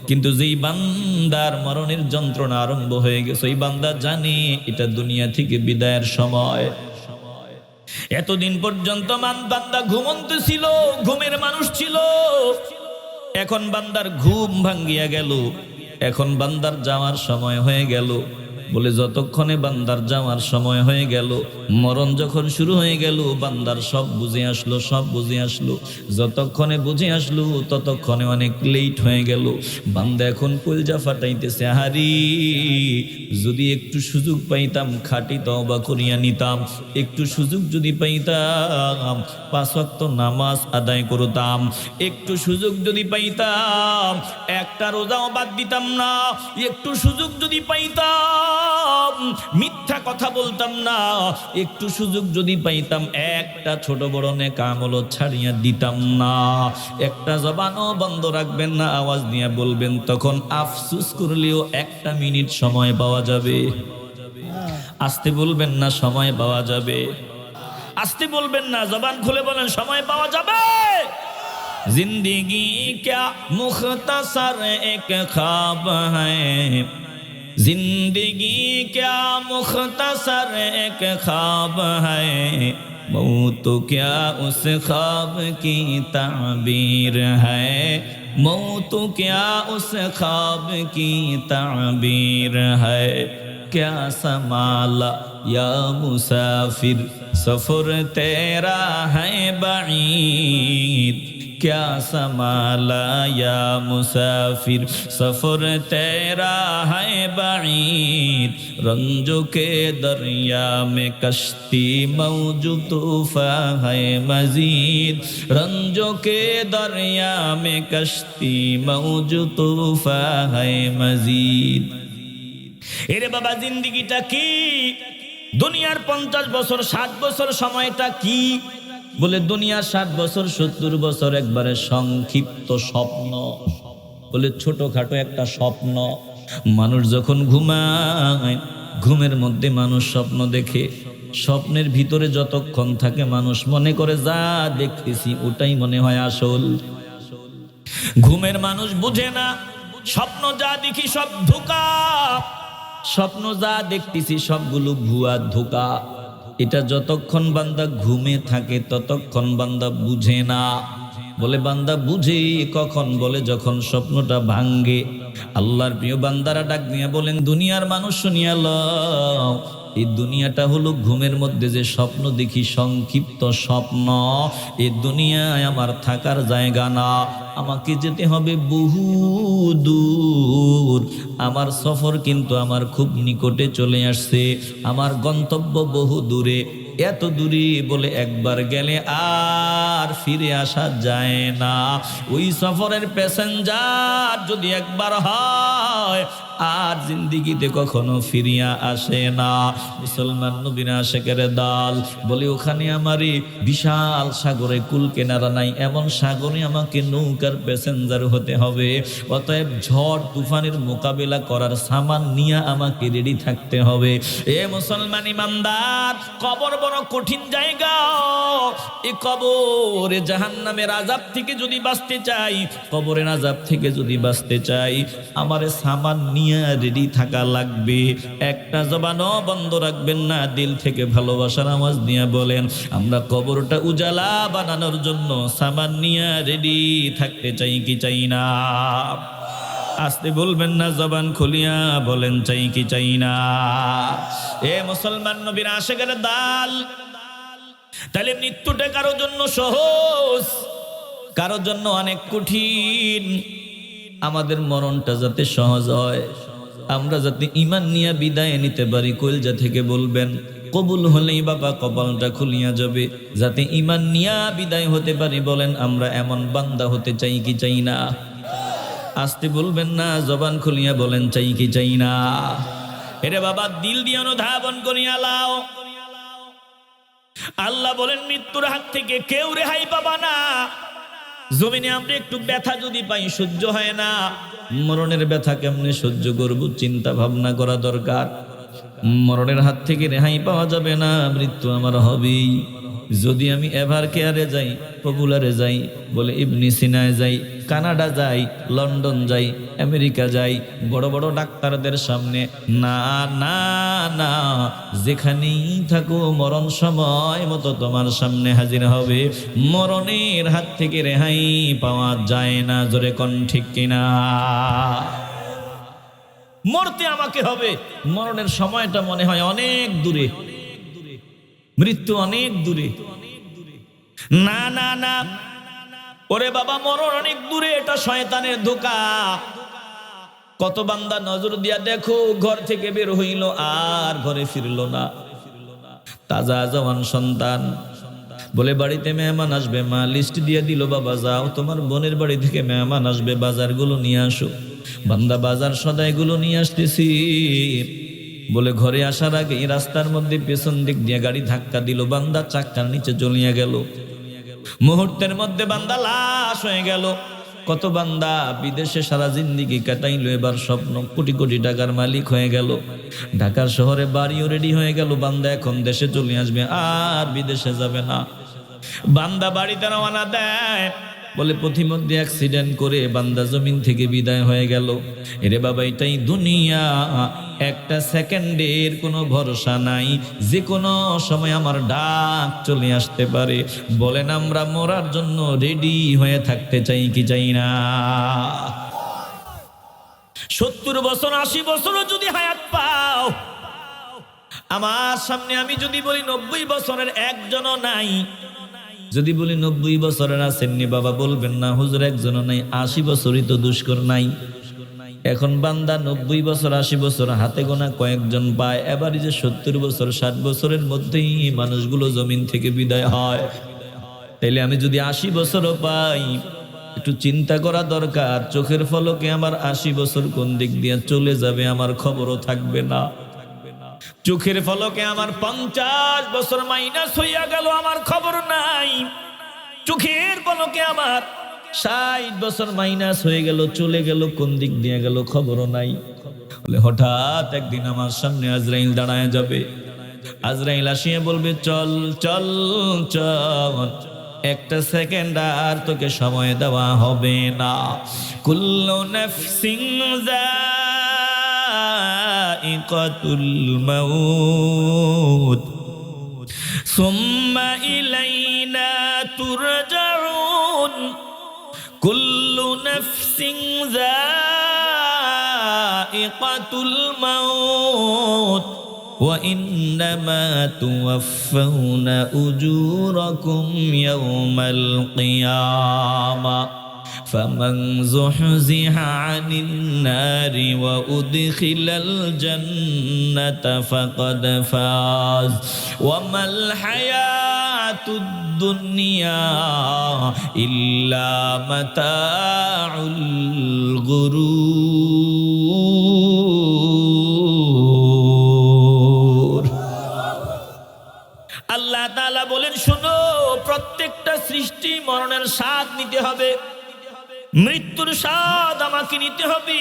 কিন্তু যেই বান্দার মরণের যন্ত্রণা আরম্ভ হয়ে গেছে, ওই বান্দা জানে এটা দুনিয়া থেকে বিদায়ের সময়। এতদিন পর্যন্ত বান্দা ঘুমন্ত ছিল, ঘুমের মানুষ ছিল, এখন বান্দার ঘুম ভাঙ্গিয়া গেল, এখন বান্দার যাওয়ার সময় হয়ে গেল। বলে যতক্ষণে বান্দার যাওয়ার সময় হয়ে গেল, মরণ যখন শুরু হয়ে গেল, বান্দার সব বুঝে আসলো। যতক্ষণে বুঝে আসলো ততক্ষণে অনেক লেট হয়ে গেল। বান্দা এখন কলজা ফাটাইতেছে, হারি যদি একটু সুযোগ পাইতাম খাঁটি তওবা করিয়া নিতাম, একটু সুযোগ যদি পাইতাম 5 ওয়াক্ত নামাজ আদায় করতাম, একটু সুযোগ যদি পাইতাম একটা রোজাও বাদ দিতাম না, একটু সুযোগ যদি পাইতাম মিথ্যা কথা বলতাম না, একটু সুযোগ যদি পাইতাম একটা ছোট বড় নেক আমল ছাড়িয়া দিতাম না। একটা জবানও বন্ধ রাখবেন না, আওয়াজ দিয়ে বলবেন, তখন আফসোস করলেও 1 মিনিট সময় পাওয়া যাবে। আস্তে বলবেন না, সময় পাওয়া যাবে। আস্তে বলবেন না, জবান খুলে বলেন, সময় পাওয়া যাবে। जिंदगी क्या मुख्तसर एक ख्वाब है, जिंदगी क्या मुख्तसर एक ख्वाब है, मौत क्या उस ख्वाब की ताबीर है, मौत क्या उस ख्वाब की ताबीर है, क्या संभाला या मुसाफिर सफर तेरा है बाईद क्या संभाला या मुसाफिर सफर तेरा है बाईद रंजों के दरिया में कश्ती मौजूद तूफान है मजीद रंजों के दरिया में कश्ती मौजूद तूफान है मजीद। এরে বাবা জিন্দেগিটা কি? দুনিয়ার 50 বছর 60 বছর সময়টা কি? বলে দুনিয়ার 60 বছর 70 বছর একবারে সংক্ষিপ্ত স্বপ্ন। বলে ছোটখাটো একটা স্বপ্ন। মানুষ যখন ঘুমায় ঘুমের মধ্যে মানুষ স্বপ্ন দেখে, স্বপ্নের ভিতরে যতক্ষণ থাকে মানুষ মনে করে যা দেখতেছি ওটাই মনে হয় আসল। ঘুমের মানুষ বুঝে না স্বপ্ন যা দেখি সব ধোঁকা, স্বপ্ন যা দেখতেছি সবগুলো ভুয়া ধোঁকা। এটা যতক্ষণ বান্দা ঘুমে থাকে ততক্ষণ বান্দা বুঝে না। বলে বান্দা বুঝে কখন? বলে যখন স্বপ্নটা ভাঙ্গে। আল্লাহর প্রিয় বান্দারা ডাক দিয়ে বলেন, দুনিয়ার মানুষ শুনিয়া লও, এই দুনিয়াটা হলো ঘুমের মধ্যে যে স্বপ্ন দেখি সংক্ষিপ্ত স্বপ্ন। এই দুনিয়ায় আমার থাকার জায়গা না, আমাকে যেতে হবে বহু দূর। আমার সফর কিন্তু আমার খুব নিকটে চলে আসছে, আমার গন্তব্য বহু দূরে। এত দূরে বলে একবার গেলে আর ফিরে আসা যায় না। ওই সফরের প্যাসেঞ্জার যদি একবার হয় আর জিন্দিগিতে কখনো ফিরিয়া আসে না। মুসলমান নবীর আশিকের দল বলে, ওখানে আমারে বিশাল সাগরে কুল কেনারা নাই, এমন সাগরে আমাকে নৌকার প্যাসেঞ্জার হতে হবে। অতএব ঝড় তুফানের মোকাবেলা করার সামান নিয়ে আমাকে রেডি থাকতে হবে। এ মুসলমান ইমানদার, কবর বড় কঠিন জায়গা। এই কবরে জাহান্নামের আযাব থেকে যদি বাঁচতে চাই, কবরের আযাব থেকে যদি বাঁচতে চাই, আমারে সামান নিয়ে রেডি থাকা লাগবে। একটা জবানও বন্ধ রাখবেন না, দিল থেকে ভালোবাসার আওয়াজ নিয়ে বলেন, আমরা কবরটা উজালা বানানোর জন্য সামান নিয়ে রেডি থাকতে চাই কি চাই না? আসতে বলবেন না, জবান খুলিয়া বলেন চাই কি চাই না? এ মুসলমান নবীর আশিকের দল, তাহলে মৃত্যুটা কারো জন্য সহজ, কারো জন্য অনেক কঠিন। আমাদের মরণটা যাতে সহজ হয়, আমরা যাতে ঈমান নিয়ে বিদায় নিতে পারি, কলজা থেকে বলবেন কবুল হলেই বাবা কপালটা খুলিয়া যাবে। যাতে ঈমান নিয়ে বিদায় হতে পারি, বলেন আমরা এমন বান্দা হতে চাই কি চাই না? আসতে বলবেন না, জবান খুলিয়া বলেন চাই কি চাই না? এরে বাবা, দিল দিয়ে অনুধাবন করিয়া লাও। আল্লাহ বলেন, মৃত্যুর হাত থেকে কেউ রেহাই পাবা না। জমিনে আমরা একটু ব্যথা যদি পাই সহ্য হয় না, মরণের ব্যথা কেমনে সহ্য করব? চিন্তা ভাবনা করা দরকার। মরণের হাত থেকে রেহাই পাওয়া যাবে না, মৃত্যু আমার হবেই। যদি আমি এভার কেয়ারে যাই, পপুলারে যাই, বলে ইবনে সিনায় যাই, কানাডা যাই, লন্ডন যাই, আমেরিকা যাই, বড় বড় ডাক্তারদের সামনে, না না না, যেখানেই থাকো মরণ সময় মতো তোমার সামনে হাজির হবে। মরণের হাত থেকে রেহাই পাওয়া যায় না। জোরে কোন ঠিক কিনা? মরতে আমাকে হবে। মরণের সময়টা মনে হয় অনেক দূরে, মৃত্যু অনেক দূরে। না না না, ওরে বাবা, মরণ অনেক দূরে, এটা শয়তানের ধোঁকা। কত বান্দা নজর দিয়া দেখো, ঘর থেকে বের হইল আর ঘরে ফিরল না। তাজা জওয়ান সন্তান বলে, বাড়িতে মেহমান আসবে, মা লিস্ট দিয়ে দিল, বাবা যাও তোমার বোনের বাড়ি থেকে মেহমান আসবে, বাজারগুলো নিয়ে আসো। বান্দা বাজার সদাইগুলো নিয়ে আসতেছি। বলে ঘরে আসার আগে রাস্তার মধ্যে পেছন দিক দিয়ে গাড়ি ধাক্কা দিল, বান্দা চাক্কার নিচে চলিয়া গেল। মুহূর্তের মধ্যে বান্দা লাশ হয়ে গেল। কত বান্দা বিদেশে সারা জিন্দিগি কাটাইলো, এবার স্বপ্ন কোটি কোটি টাকার মালিক হয়ে গেল। ঢাকার শহরে বাড়িও রেডি হয়ে গেল, বান্দা এখন দেশে চলে আসবে, আর বিদেশে যাবে না। বান্দা বাড়িতে রওনা দেয়, বলে পথিমধ্যে অ্যাক্সিডেন্ট করে বান্দা জমিন থেকে বিদায় হয়ে গেল। এরে বাবা, এটাই দুনিয়া। একটা সেকেন্ডের কোনো ভরসা নাই, যে কোনো সময় আমার ডাক চলে আসতে পারে। বলেন আমরা মরার জন্য রেডি হয়ে থাকতে চাই কি চাই না? 70 বছর 80 বছরও যদি হায়াত পাও, আমার সামনে আমি যদি বলি 90 বছরের একজনও নাই, যদি বলি 90 বছরের আসেননি বাবা, বলবেন না হুজুর একজনও নাই, 80 বছরই তো দুষ্কর নাই। এখন বান্দা 90 বছর 80 বছর হাতে গোনা কয়েকজন পায়, এবারই যে 70 বছর 60 বছরের মধ্যেই মানুষগুলো জমিন থেকে বিদায় হয়। তাইলে আমি যদি 80 বছরও পাই, একটু চিন্তা করা দরকার, চোখের পলকে আমার 80 বছর কোন দিক দিয়ে চলে যাবে আমার খবরও থাকবে না। চোখের পলকে আমার 50 বছর মাইনাস হইয়া গেল, আমার খবর নাই। চোখের পলকে আমার 60 বছর মাইনাস হয়ে গেল, চলে গেল, কোন দিক দিয়ে গেল খবরও নাই। বলে হঠাৎ একদিন আমার সামনে আজরাইল দাঁড়ায় যাবে। আজরাইল আসিয়া বলবে চল চল চল, একটা সেকেন্ড আর তোকে সময় দেওয়া হবে না। কুল্লু নাফসিন যায়িকাতুল মাউত সুম্মা ইলাইনা তুরজাউন। কুল্লু নাফসিন যায়িকাতুল মাউত وإنما توفون أجوركم يوم القيامة فمن زحزح عن النار وأدخل الجنة فقد فاز وما الحياة الدنيا إلا متاع الغرور। আল্লাহ তাআলা বলেন শোনো, প্রত্যেকটা সৃষ্টি মরণের স্বাদ নিতে হবে, মৃত্যুর স্বাদ আমাকে নিতে হবে।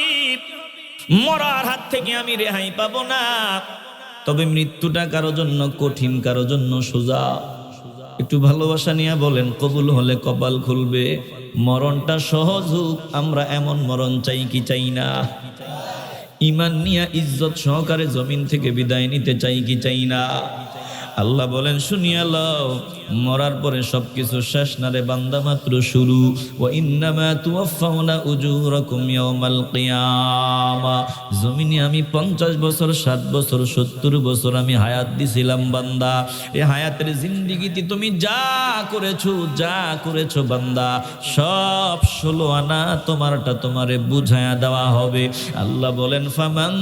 মরার হাত থেকে আমি রেহাই পাবো না। তবে মৃত্যুটা কারো জন্য কঠিন, কারো জন্য সোজা। একটু ভালোবাসা নিয়ে বলেন, কবুল হলে কপাল খুলবে। মরণটা সহজ হোক, আমরা এমন মরণ চাই কি চাই না? ঈমান নিয়ে ইজ্জত সহকারে জমিন থেকে বিদায় নিতে চাই কি চাই না? আল্লাহ বলেন শুনিয়া লও, মরার পরে সবকিছু শেষ না রে বান্দা, মাত্র শুরু। ওয়া ইন্নামা তুওয়াফাউনা উজুরাকুম ইয়াওমাল কিয়ামা। জমিনে আমি 50 বছর 60 বছর 70 বছর আমি হায়াত দিছিলাম বান্দা। এই হায়াতের জিন্দেগিতে তুমি যা করেছো বান্দা, সব 16 আনা তোমারটা তোমারে বুঝায়া দেওয়া হবে। আল্লাহ বলেন ফামান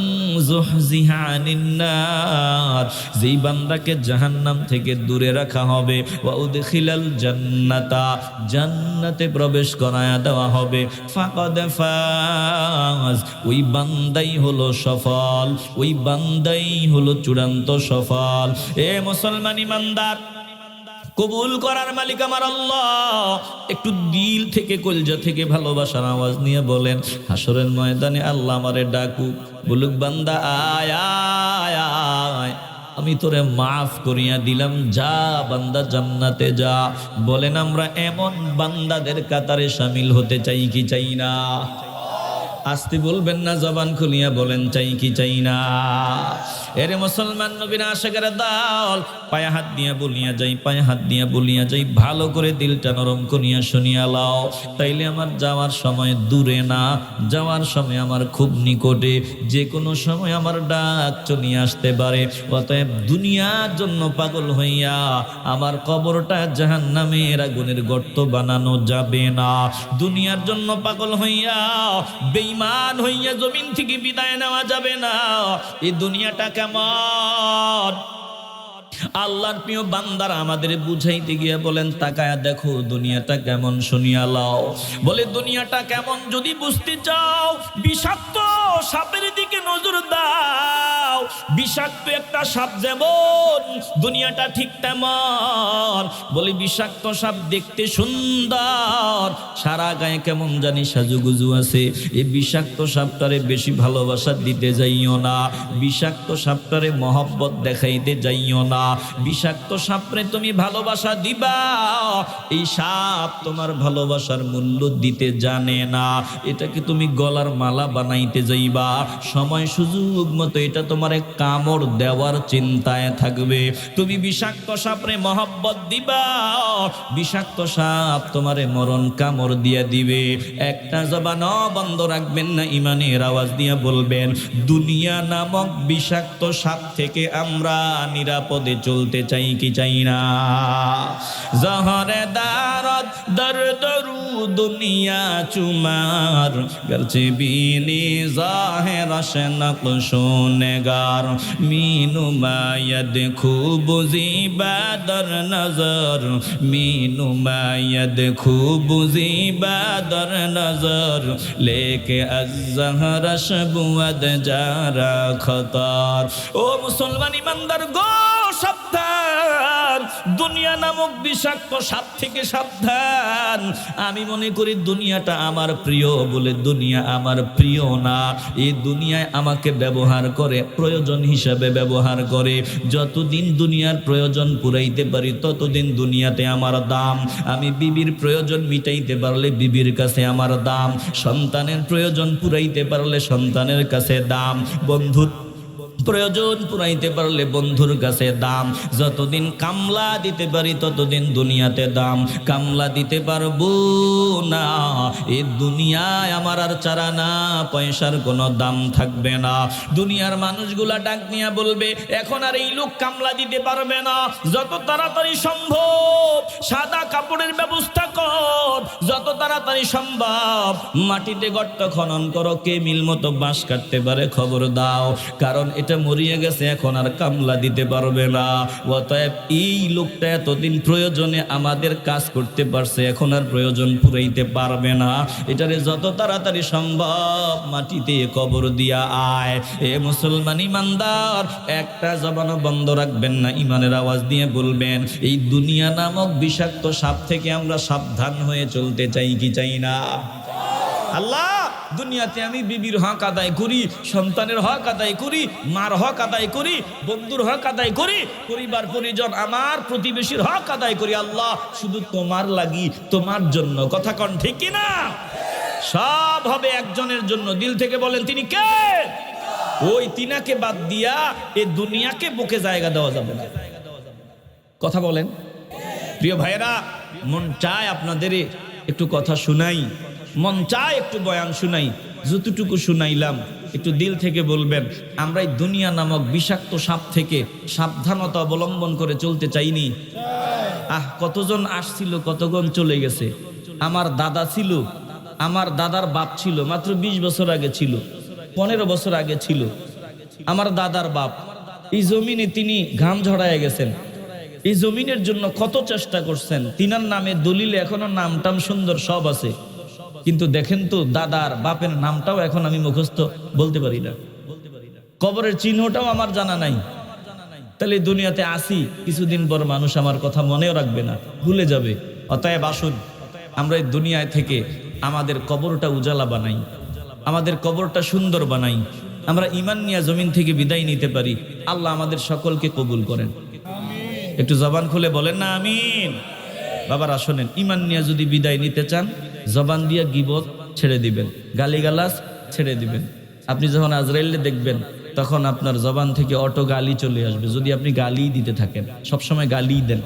যুহজিহা আনিন নার, যেই বান্দাকে জাহান্নাম থেকে দূরে রাখা হবে, ওয়া উদখিলাল জান্নাতা, জান্নাতে প্রবেশ করায়া দেওয়া হবে, ফাকাদ ফাজ, ওই বান্দাই হলো সফল, ওই বান্দাই হলো চূড়ান্ত সফল। এ মুসলমান ইমানদার, কবুল করার মালিক আমার আল্লাহ। একটু দিল থেকে কলজা থেকে ভালোবাসার আওয়াজ নিয়ে বলেন, হাসরের ময়দানে আল্লাহ আমারে ডাকুক, বলুক বান্দা আয় আয় আয়, আমি তোরে মাফ করিয়া দিলাম, যা বান্দা জান্নাতে যা। বলেন আমরা এমন বান্দাদের কাতারে শামিল হতে চাই কি চাই না? আসতে বলবেন না, জবান খুলিয়া বলেন চাই কি চাই না? এরে মুসলমান নবীর আশিকের দল, পায়ে হাত দিয়া বলিয়া যাই, পায়ে হাত দিয়া বলিয়া যাই, ভালো করে দিলটা নরম করিয়া শুনিয়া লাও। তাইলে আমার যাওয়ার সময় দূরে না, যাওয়ার সময় আমার খুব নিকটে, যে কোনো সময় আমার ডাক চলিয়ে আসতে পারে। অতএব দুনিয়ার জন্য পাগল হইয়া আমার কবরটা জাহান্নামের আগুনের গর্ত বানানো যাবে না। দুনিয়ার জন্য পাগল হইয়া বেঈমান হইয়া জমিন থেকে বিদায় নেওয়া যাবে না। এই দুনিয়াটা কেমন? আল্লাহর প্রিয় বান্দারা আমাদের বুঝাইতে গিয়ে বলেন তাকায়া দেখো দুনিয়াটা কেমন, শুনিয়া লাও। বলে দুনিয়াটা কেমন যদি বুঝতে চাও, বিষাক্ত সাপের দিকে নজর দাও। বিষাক্ত একটা সাপ যেমন, দুনিয়াটা ঠিক তেমন। বলে বিষাক্ত সাপ দেখতে সুন্দর, সারা গায়ে কেমন জানি সাজুগুজু আছে। এই বিষাক্ত সাপটারে বেশি ভালোবাসা দিতে যাইও না, বিষাক্ত সাপটারে মহব্বত দেখাইতে যাইও না। বিষাক্ত সাপরে তুমি ভালোবাসা দিবা, এই সাপ তোমার ভালোবাসার মূল্য দিতে জানে না। এটাকে তুমি গলার মালা বানাইতে যাইবা, সময় সুযোগ মতো এটা তোমার কামড় দেওয়ার চিন্তায় থাকবে। তুমি বিষাক্ত সাপরে মহব্বত দিবা, বিষাক্ত সাপ তোমারে মরণ কামড় দিয়ে দিবে। একটা জবান বন্ধ রাখবেন না, ইমানের আওয়াজ দিয়ে বলবেন, দুনিয়া নামক বিষাক্ত সাপ থেকে আমরা নিরাপদে চলতে চাই কি চাই না? জহরে দারদ দরদরু দুনিয়া চুমার গরচে বিনি জাহের শনক শোনেগার মিনু মায়দ খুব জিবাদর নজর মিনু মায়দ খুব জিবাদর নজর লেকে আজ-জহর শবুদ যারা খতার। ও মুসলমান ইমানদার গো, সাবধান, দুনিয়া নামক বিষাক্ত সাপ থেকে সাবধান। আমি মনে করি দুনিয়াটা আমার প্রিয় বলে দুনিয়া আমার প্রিয় না। এই দুনিয়ায় আমাকে ব্যবহার করে, প্রয়োজন হিসাবে ব্যবহার করে। যতদিন দুনিয়ার প্রয়োজন পুরাইতে পারি ততদিন দুনিয়াতে আমার দাম। আমি বিবির প্রয়োজন মিটাইতে পারলে বিবির কাছে আমার দাম, সন্তানের প্রয়োজন পুরাইতে পারলে সন্তানের কাছে দাম, বন্ধুর প্রয়োজন পুরাইতে পারলে বন্ধুর কাছে দাম। যতদিন কামলা দিতে পারি ততদিন দুনিয়াতে দাম। কামলা দিতে পারবো না, এই দুনিয়ায় আমার আর চারা না পয়সার কোনো দাম থাকবে না। দুনিয়ার মানুষগুলা ডাক নিয়ে বলবে, এখন আর এই লোক কামলা দিতে পারবে না, যত তাড়াতাড়ি সম্ভব সাদা কাপড়ের ব্যবস্থা কর, যত তাড়াতাড়ি সম্ভব মাটিতে গর্ত খনন করো, কে মিল মতো বাঁশ কাটতে পারে খবর দাও, কারণ এটা মরিয়ে গেছে, এখন আর কামলা দিতে পারবে না। অতএব এই লোকটা এতদিন প্রয়োজনে আমাদের কাজ করতে পারছে, এখন আর প্রয়োজন পুরাইতে পারবে না, এটারে যত তাড়াতাড়ি সম্ভব মাটিতে কবর দিয়া আয়। এ মুসলমান ইমানদার, একটা জবানও বন্ধ রাখবেন না, ইমানের আওয়াজ দিয়ে বলবেন, এই দুনিয়া নামক বিষাক্ত সাপ থেকে আমরা সাবধান হয়ে চলতে চাই কি চাই না? আল্লাহ, দুনিয়াতে আমি বিবির হক আদায় করি, সন্তানের হক আদায় করি, মার হক আদায় করি, বন্ধুর হক আদায় করি, পরিবার পরিজন আমার প্রতিবেশীর হক আদায় করি। আল্লাহ, শুধু তোমার লাগি, তোমার জন্য। কথা কন ঠিক কিনা? সব হবে একজনের জন্য। দিল থেকে বলেন, তিনি কে? ওই তিনাকে বাদ দিয়া এই দুনিয়াকে বুকে জায়গা দেওয়া যাবে না। কথা বলেন প্রিয় ভাইয়েরা, মন চায় আপনাদের একটু কথা শুনাই, মন চায় একটু বয়ান শুনাই, যতটুকু শুনাইলাম একটু দিল থেকে বলবেন। আমরা এই দুনিয়া নামক বিষাক্ত সাপ থেকে সাবধানতা অবলম্বন করে চলতে চাইনি? কতজন আসছিল, কতজন চলে গেছে। আমার দাদা ছিল, আমার দাদার বাপ ছিল, মাত্র 20 বছর আগে ছিল, 15 বছর আগে ছিল আমার দাদার বাপ। এই জমিনে তিনি ঘাম ঝরায় গেছেন, এই জমিনের জন্য কত চেষ্টা করছেন। তিনার নামে দলিলে এখনো নাম টাম সুন্দর সব আছে, কিন্তু দেখেন তো দাদার বাপের নামটাও এখন আমি মুখস্থ বলতে পারি না, কবরের চিহ্নটাও আমার জানা নাই। তাহলে দুনিয়াতে আসি, কিছুদিন পর মানুষ আমার কথা মনেও রাখবে না, ভুলে যাবে। অতএব আসুন আমরা এই দুনিয়ায় থেকে আমাদের কবরটা উজালা বানাই, আমাদের কবরটা সুন্দর বানাই, আমরা ইমান নিয়ে জমিন থেকে বিদায় নিতে পারি। আল্লাহ আমাদের সকলকে কবুল করেন। একটু জবান খুলে বলেন না আমিন। বাবারা শোনেন, ইমান নিয়ে যদি বিদায় নিতে চান, জবান দিয়ে গীবত ছেড়ে দিবেন, গালিগালাজ ছেড়ে দিবেন। আপনি যখন আজরাইলে দেখবেন তখন আপনার জবান থেকে অটো গালি চলে আসবে, যদি আপনি গালি দিতে থাকেন, সবসময় গালি দেন।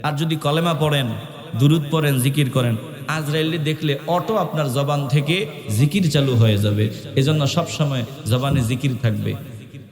আর যদি কলেমা পড়েন, দুরুদ পড়েন, জিকির করেন, আজরাইলে দেখলে অটো আপনার জবান থেকে জিকির চালু হয়ে যাবে। এজন্য সবসময় জবানে জিকির থাকবে।